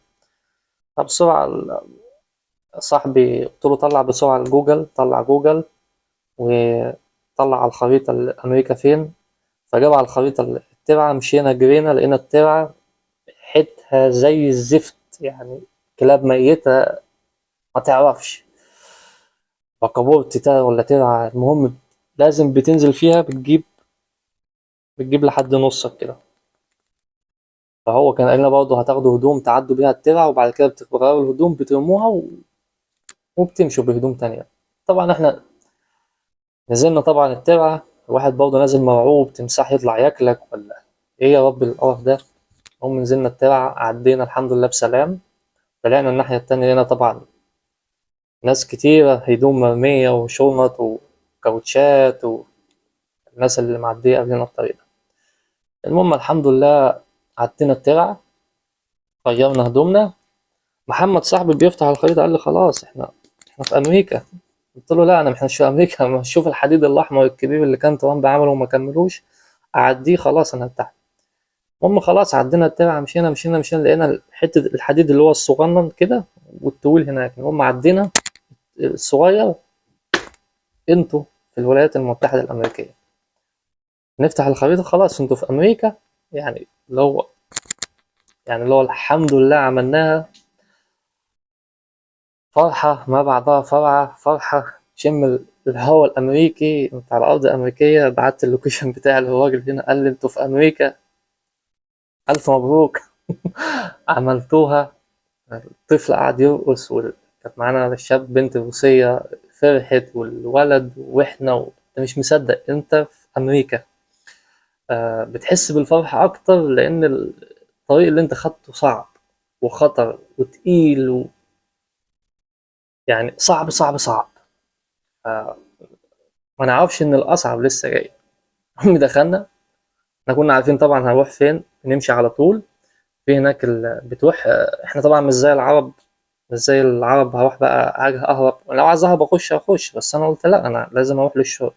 فبسرعة صاحبي قلت له طلع بسرعة الجوجل، طلع جوجل وطلع على الخريطة أمريكا فين. فجاب على الخريطة الترعة، مشينا جرينا لقينا الترعة ريحتها زي الزفت يعني، كلاب ميتة ما تعرفش بكابورت ولا ترعة. المهم لازم بتنزل فيها، بتجيب لحد نصك كده. فهو كان قال لنا برضه هتاخدوا هدوم تعدوا بيها الترعة، وبعد كده بتغيروا الهدوم بترموها وبتمشوا بهدوم تانية. طبعا احنا نزلنا طبعا الترعة، الواحد برضه نازل مرعوب تمساح يطلع ياكلك ولا ايه يا رب القرف ده. المهم نزلنا الترعة، عدينا الحمد لله بسلام. طلعنا الناحية التانية هنا طبعا ناس كتيرة، هدوم مرمية وشنط وكاوتشات، والناس اللي معدية قبلنا الطريق ده. المهم الحمد لله عدينا الترعة، غيرنا هدومنا. محمد صاحبي بيفتح الخريطة قال لي خلاص احنا في أمريكا. قلت له لا، أنا مش في أمريكا، أنا شوف الحديد الأحمر الكبير اللي كان ترامب عمله وما كملوش، أعديه خلاص أنا تحت. المهم خلاص عدينا الترعة، مشينا لقينا حتة الحديد اللي هو الصغنن كده والطويل هناك. المهم عدينا الصغير، انتوا في الولايات المتحدة الأمريكية. نفتح الخريطة خلاص انتوا في أمريكا، يعني اللي هو الحمد لله عملناها. فرحة ما بعدها فرحة، شم الهوا الأمريكي، انت على أرض أمريكية. بعت اللوكيشن بتاع الراجل هنا، قال لي انتوا في أمريكا، ألف مبروك. عملتوها. الطفل قعد يرقص، كانت معانا الشاب بنت روسية فرحت، والولد انت مش مصدق انت في أمريكا. بتحس بالفرحة أكتر لأن الطريق اللي انت خدته صعب وخطر وتقيل يعني صعب صعب صعب. آه، ما نعرفش ان الاصعب لسه جاي. المهم دخلنا، احنا كنا عارفين طبعا هنروح فين، نمشي على طول في هناك بتروح. احنا طبعا مش زي العرب هروح بقى اهرب، لو عايز اهرب اخش. بس انا قلت لا، انا لازم اروح للشغل.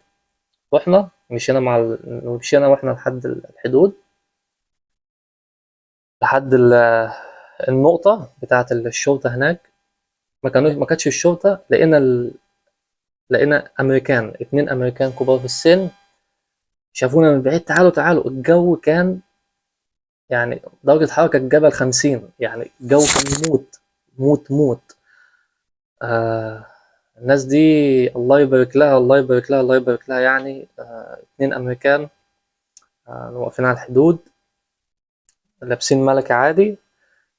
رحنا مشينا واحنا لحد الحدود، لحد النقطة بتاعة الشرطة هناك. ما كانتش الشرطة، لقينا امريكان، 2 امريكان كبار في السن، شافونا من بعيد، تعالوا تعالوا. الجو كان يعني درجة حرارة الجبل 50، يعني الجو كان موت موت موت. آه الناس دي الله يبارك لها الله يبارك لها الله يبارك لها يعني. 2 أمريكان واقفين على الحدود لابسين ملكي عادي.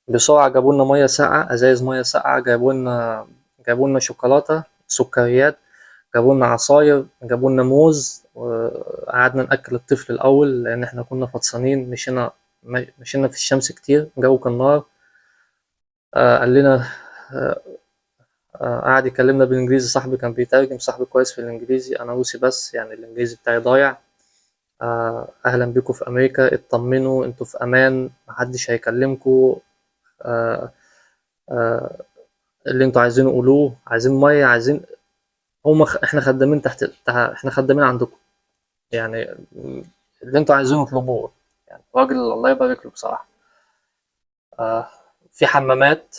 بسرعة جابوا لنا مية ساقعة، أزايز مية ساقعة، جابوا لنا شوكولاتة، سكريات، جابوا لنا عصاير، جابوا لنا موز. وقعدنا نأكل الطفل الأول لأن احنا كنا فطسانين، مشينا في الشمس كتير، الجو كان نار. قال لنا آه، قعد يكلمنا بالإنجليزي، صاحبي كان بيترجم، صاحبي كويس في الإنجليزي، أنا روسي بس يعني الإنجليزي بتاعي ضايع. أهلا بيكم في أمريكا، اطمنوا انتوا في أمان، محدش هيكلمكوا. آه، آه، اللي انتوا عايزينه قولوه، عايزين مية، عايزين احنا خدامين احنا خدامين عندكم يعني، اللي انتوا عايزينه اطلبوه. يعني راجل الله يبارك له بصراحة. في حمامات،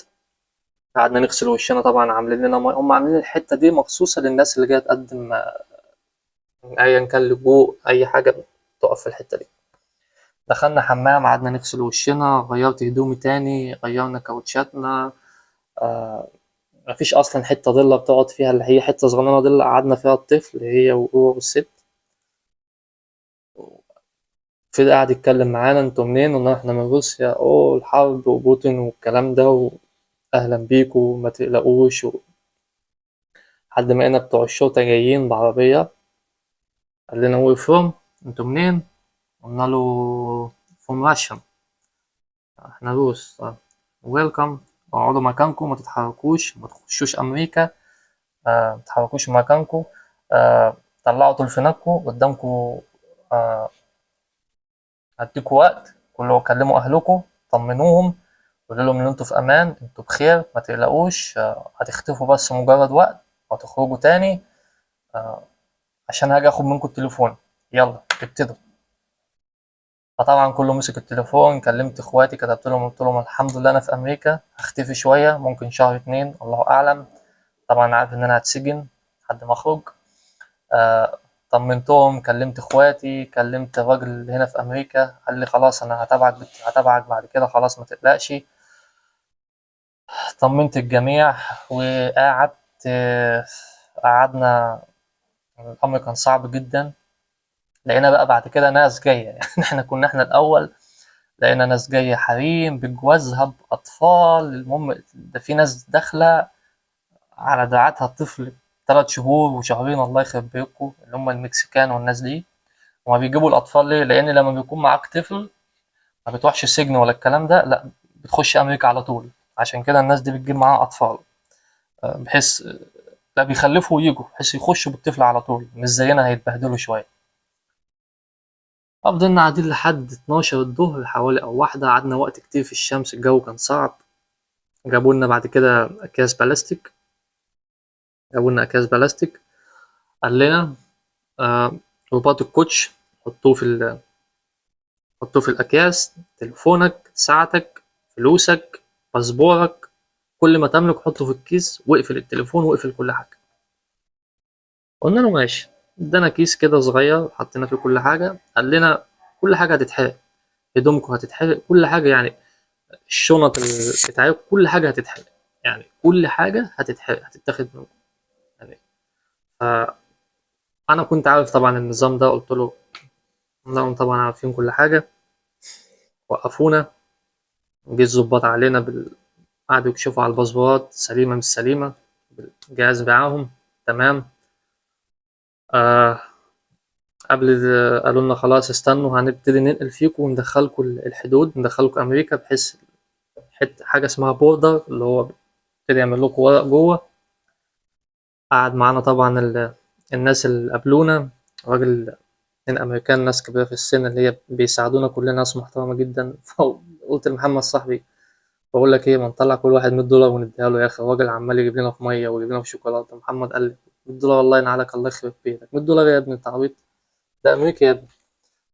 قعدنا نغسل وشنا طبعا، عاملين لنا هم عاملين الحتة دي مخصوصة للناس اللي جاية تقدم أيا كان لجوء أي حاجة، تقف في الحتة دي. دخلنا حمام، قعدنا نغسل وشنا، غيرت هدومي تاني، غيرنا كاوتشاتنا. آه مفيش أصلا حتة ضلة بتقعد فيها، اللي هي حتة صغننة ضلة قعدنا فيها الطفل، هي وهو والست. في قاعد يتكلم معانا، انتوا منين؟ قلنا احنا من روسيا. اوه الحرب وبوتين والكلام ده، واهلا بيكوا وما تقلقوش لحد ما لقينا بتوع الشرطة جايين بعربية. قال لنا وي فروم، انتوا منين؟ قلنا له فروم راشن، احنا روس. ويلكم، اقعدوا مكانكم، ما تتحركوش، ما تخشوش امريكا، ما تتحركوش من مكانكم. طلعوا تليفوناتكم قدامكم، هديكوا وقت كله، كلموا اهلكم، طمنوهم، قولوا لهم ان انتوا في امان، انتوا بخير، ما تقلقوش. هتختفوا بس مجرد وقت وهتخرجوا تاني، عشان هاجي اخد منكم التليفون، يلا ابتدوا. فطبعا كله مسك التليفون، كلمت اخواتي، كتبت لهم، قلت لهم الحمد لله انا في امريكا، هختفي شويه، ممكن شهر اتنين الله اعلم. طبعا عارف ان انا هتسجن لحد ما اخرج. آه، طمنتهم، كلمت اخواتي، كلمت الراجل اللي هنا في امريكا، قال لي خلاص انا هتابعك بعد كده، خلاص ما تقلقش. طمنت الجميع وقعدت. قعدنا. الامر كان صعب جدا. لقينا بقى بعد كده ناس جايه يعني احنا الاول لقينا ناس جايه، حريم بجوازها باطفال، المهم ده في ناس داخله على دراعاتها طفل 3 شهور وشهرين، الله يخرب بيكم، اللي هم المكسيكان والناس دي. وما بيجيبوا الأطفال ليه؟ لأن لما بيكون معاك طفل ما بتروحش السجن ولا الكلام ده، لا، بتخش أمريكا على طول. عشان كده الناس دي بتجيب معاها أطفال، بحيث لا بيخلفوا ويجوا، بحيث يخشوا بالطفل على طول، مش زينا هيتبهدلوا شوية. فضلنا قاعدين لحد 12 الظهر حوالي أو واحدة، قعدنا وقت كتير في الشمس، الجو كان صعب. جابوا لنا بعد كده أكياس بلاستيك، جابوا لنا أكياس بلاستيك. قال لنا آه رباط الكوتش، حطوه في حطه في الأكياس، تليفونك، ساعتك، فلوسك، باسبورك، كل ما تملك حطه في الكيس، واقفل التليفون واقفل كل حاجة. قلنا له ماشي. ادانا كيس كده صغير حطينا فيه كل حاجة، قال لنا كل حاجة هتتحرق، هدومكم هتتحرق، كل حاجة يعني، الشنط بتاعتكم كل حاجة هتتحرق، يعني كل حاجة هتتحرق، هتتاخد منكم يعني. فأنا كنت عارف طبعا النظام ده، قلت له لهم طبعا عارفين كل حاجة. وقفونا، جه الظباط علينا قعدوا يكشفوا على الباسبورات، سليمة مش سليمة، بالجهاز معاهم تمام. آه قالوا لنا خلاص استنوا، هنبتدي ننقل فيكم وندخلكم الحدود، ندخلكم أمريكا، بحيث حاجة اسمها بوردر، اللي هو بيبتدي يعمل لكم ورق جوه. قعد معانا طبعا الناس اللي قابلونا، راجل، 2 أمريكان، ناس كبيرة في السن، اللي هي بيساعدونا كلنا، ناس محترمة جدا. فقلت لمحمد صاحبي، بقول لك ايه، ما نطلع كل واحد $100 ونديها له يا اخي، الراجل عمال يجيب لنا في ميه ويجيب لنا في شوكولاته. محمد قال لي $100 والله ينعلك، الله يخرب بيتك، $100 يا ابني انت عبيط، ده امريكا يا ابني.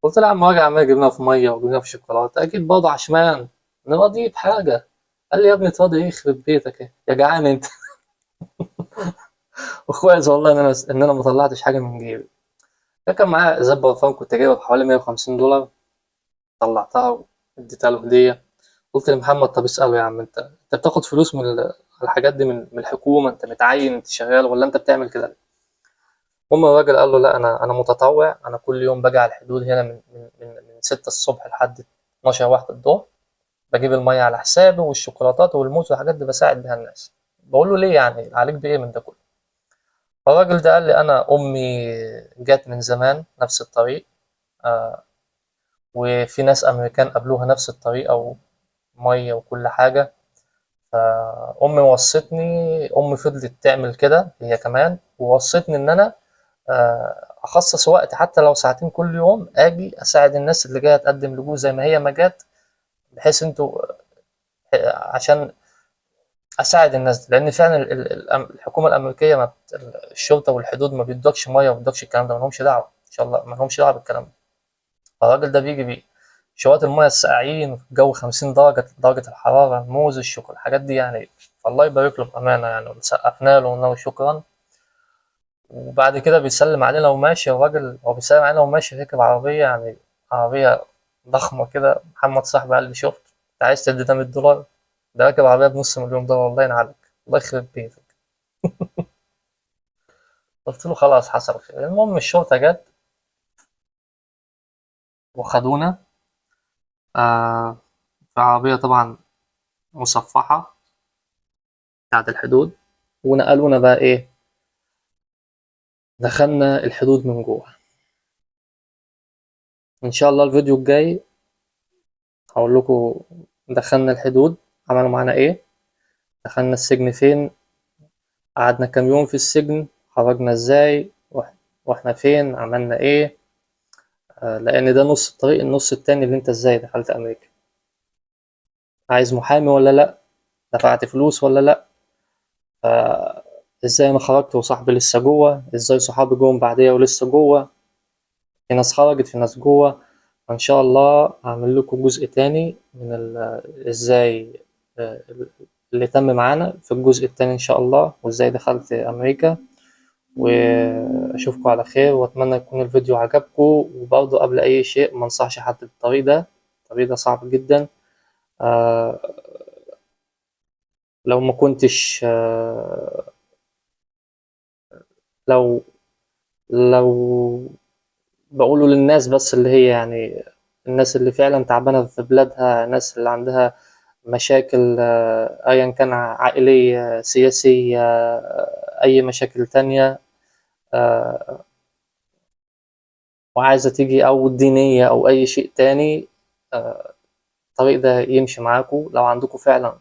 قلت له يا عم، راجل عمال يجيب لنا في ميه ويجيب لنا في شوكولاته، اكيد برضه عشمان، نراضيه بحاجه. قال لي يا ابني تراضي ايه، يخرب بيتك ايه يا جعان انت. وكويس والله ان انا ما طلعتش حاجه من جيبي. كان معايا ازازه برفان كنت جايبها بحوالي $150، طلعتها واديتها له هديه. قلت لمحمد طب اساله يا عم، انت بتاخد فلوس من الحاجات دي من الحكومه، انت متعين، انت شغال، ولا انت بتعمل كده ليه؟ المهم الراجل قال له لا، انا متطوع، انا كل يوم باجي على الحدود هنا من 6 الصبح لحد 12 واحد الظهر، بجيب الميه على حسابي والشوكولاتات والموز والحاجات دي، بساعد بيها الناس. بقول له ليه يعني، عليك بايه من ده كله؟ فالراجل ده قال لي انا امي جات من زمان نفس الطريق، آه وفي ناس امريكان قابلوها نفس الطريقه، وميه وكل حاجه. فأمي وصتني، أمي فضلت تعمل كده هي كمان، ووصتني إن أنا أخصص وقت حتى لو ساعتين كل يوم، أجي أساعد الناس اللي جاية تقدم لجوء زي ما هي ما جات، بحيث أنتوا عشان أساعد الناس دي. لأن فعلا الحكومة الأمريكية ما الشرطة والحدود ما بيدوكش مية وما بيدوكش الكلام ده، مالهمش دعوة إن شاء الله، مالهمش دعوة بالكلام ده. فالراجل ده بيجي شوية المية الساقعين في الجو 50 درجة، درجة الحرارة، الموز، الشوكولا، الحاجات دي يعني. فالله يبارك له بأمانة يعني، وسقفنا له وقلنا له شكرا. وبعد كده بيسلم علينا وماشي الراجل، هو بيسلم علينا وماشي راكب عربية يعني، عربية ضخمة كده. محمد صاحبي قال لي شفت انت عايز تدي ده $100؟ ده راكب عربية ب500,000 دولار، الله ينعلك، الله يخرب بيتك. قلت له خلاص حصل خير. المهم الشرطة جت وخدونا في عربية طبعا مصفحة بتاعت الحدود، ونقلونا بقى ايه، دخلنا الحدود من جوه. ان شاء الله الفيديو الجاي هقول لكم دخلنا الحدود عملوا معانا ايه، دخلنا السجن فين، قعدنا كام يوم في السجن، خرجنا ازاي، واحنا فين، عملنا ايه. لان ده نص الطريق. النص التاني اللي انت ازاي دخلت امريكا، عايز محامي ولا لا، دفعت فلوس ولا لا، ازاي انا خرجت وصاحبي لسه جوه، ازاي صحابي جوه بعديا ولسه جوه، في ناس خرجت في ناس جوه. ان شاء الله هعمل لكم جزء تاني من ازاي آه، اللي تم معانا في الجزء التاني ان شاء الله، وازاي دخلت امريكا. واشوفكم على خير، واتمنى يكون الفيديو عجبكم. وبرضه قبل اي شيء ما انصحش حد بالطريق ده، الطريق ده صعب جدا. آه، لو ما كنتش لو لو بقوله للناس بس اللي هي يعني الناس اللي فعلا تعبانة في بلادها، الناس اللي عندها مشاكل أيا كان، عائلية، سياسية، أي مشاكل تانية، آه، وعايزة تيجي، أو دينية أو أي شيء تاني. الطريق ده يمشي معاكو. لو عندكم فعلا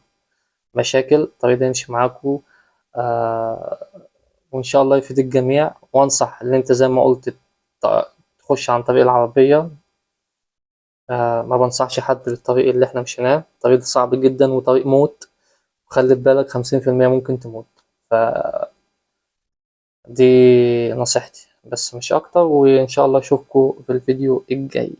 مشاكل الطريق ده يمشي معاكو. آه، وإن شاء الله يفيد الجميع. وأنصح إن أنت زي ما قلت تخش عن طريق العربية. ما بنصحش حد بالطريق اللي احنا مشيناه، الطريق ده صعب جدا وطريق موت، وخلي بالك 50% ممكن تموت. فدي نصيحتي بس مش أكتر، وإن شاء الله أشوفكم في الفيديو الجاي.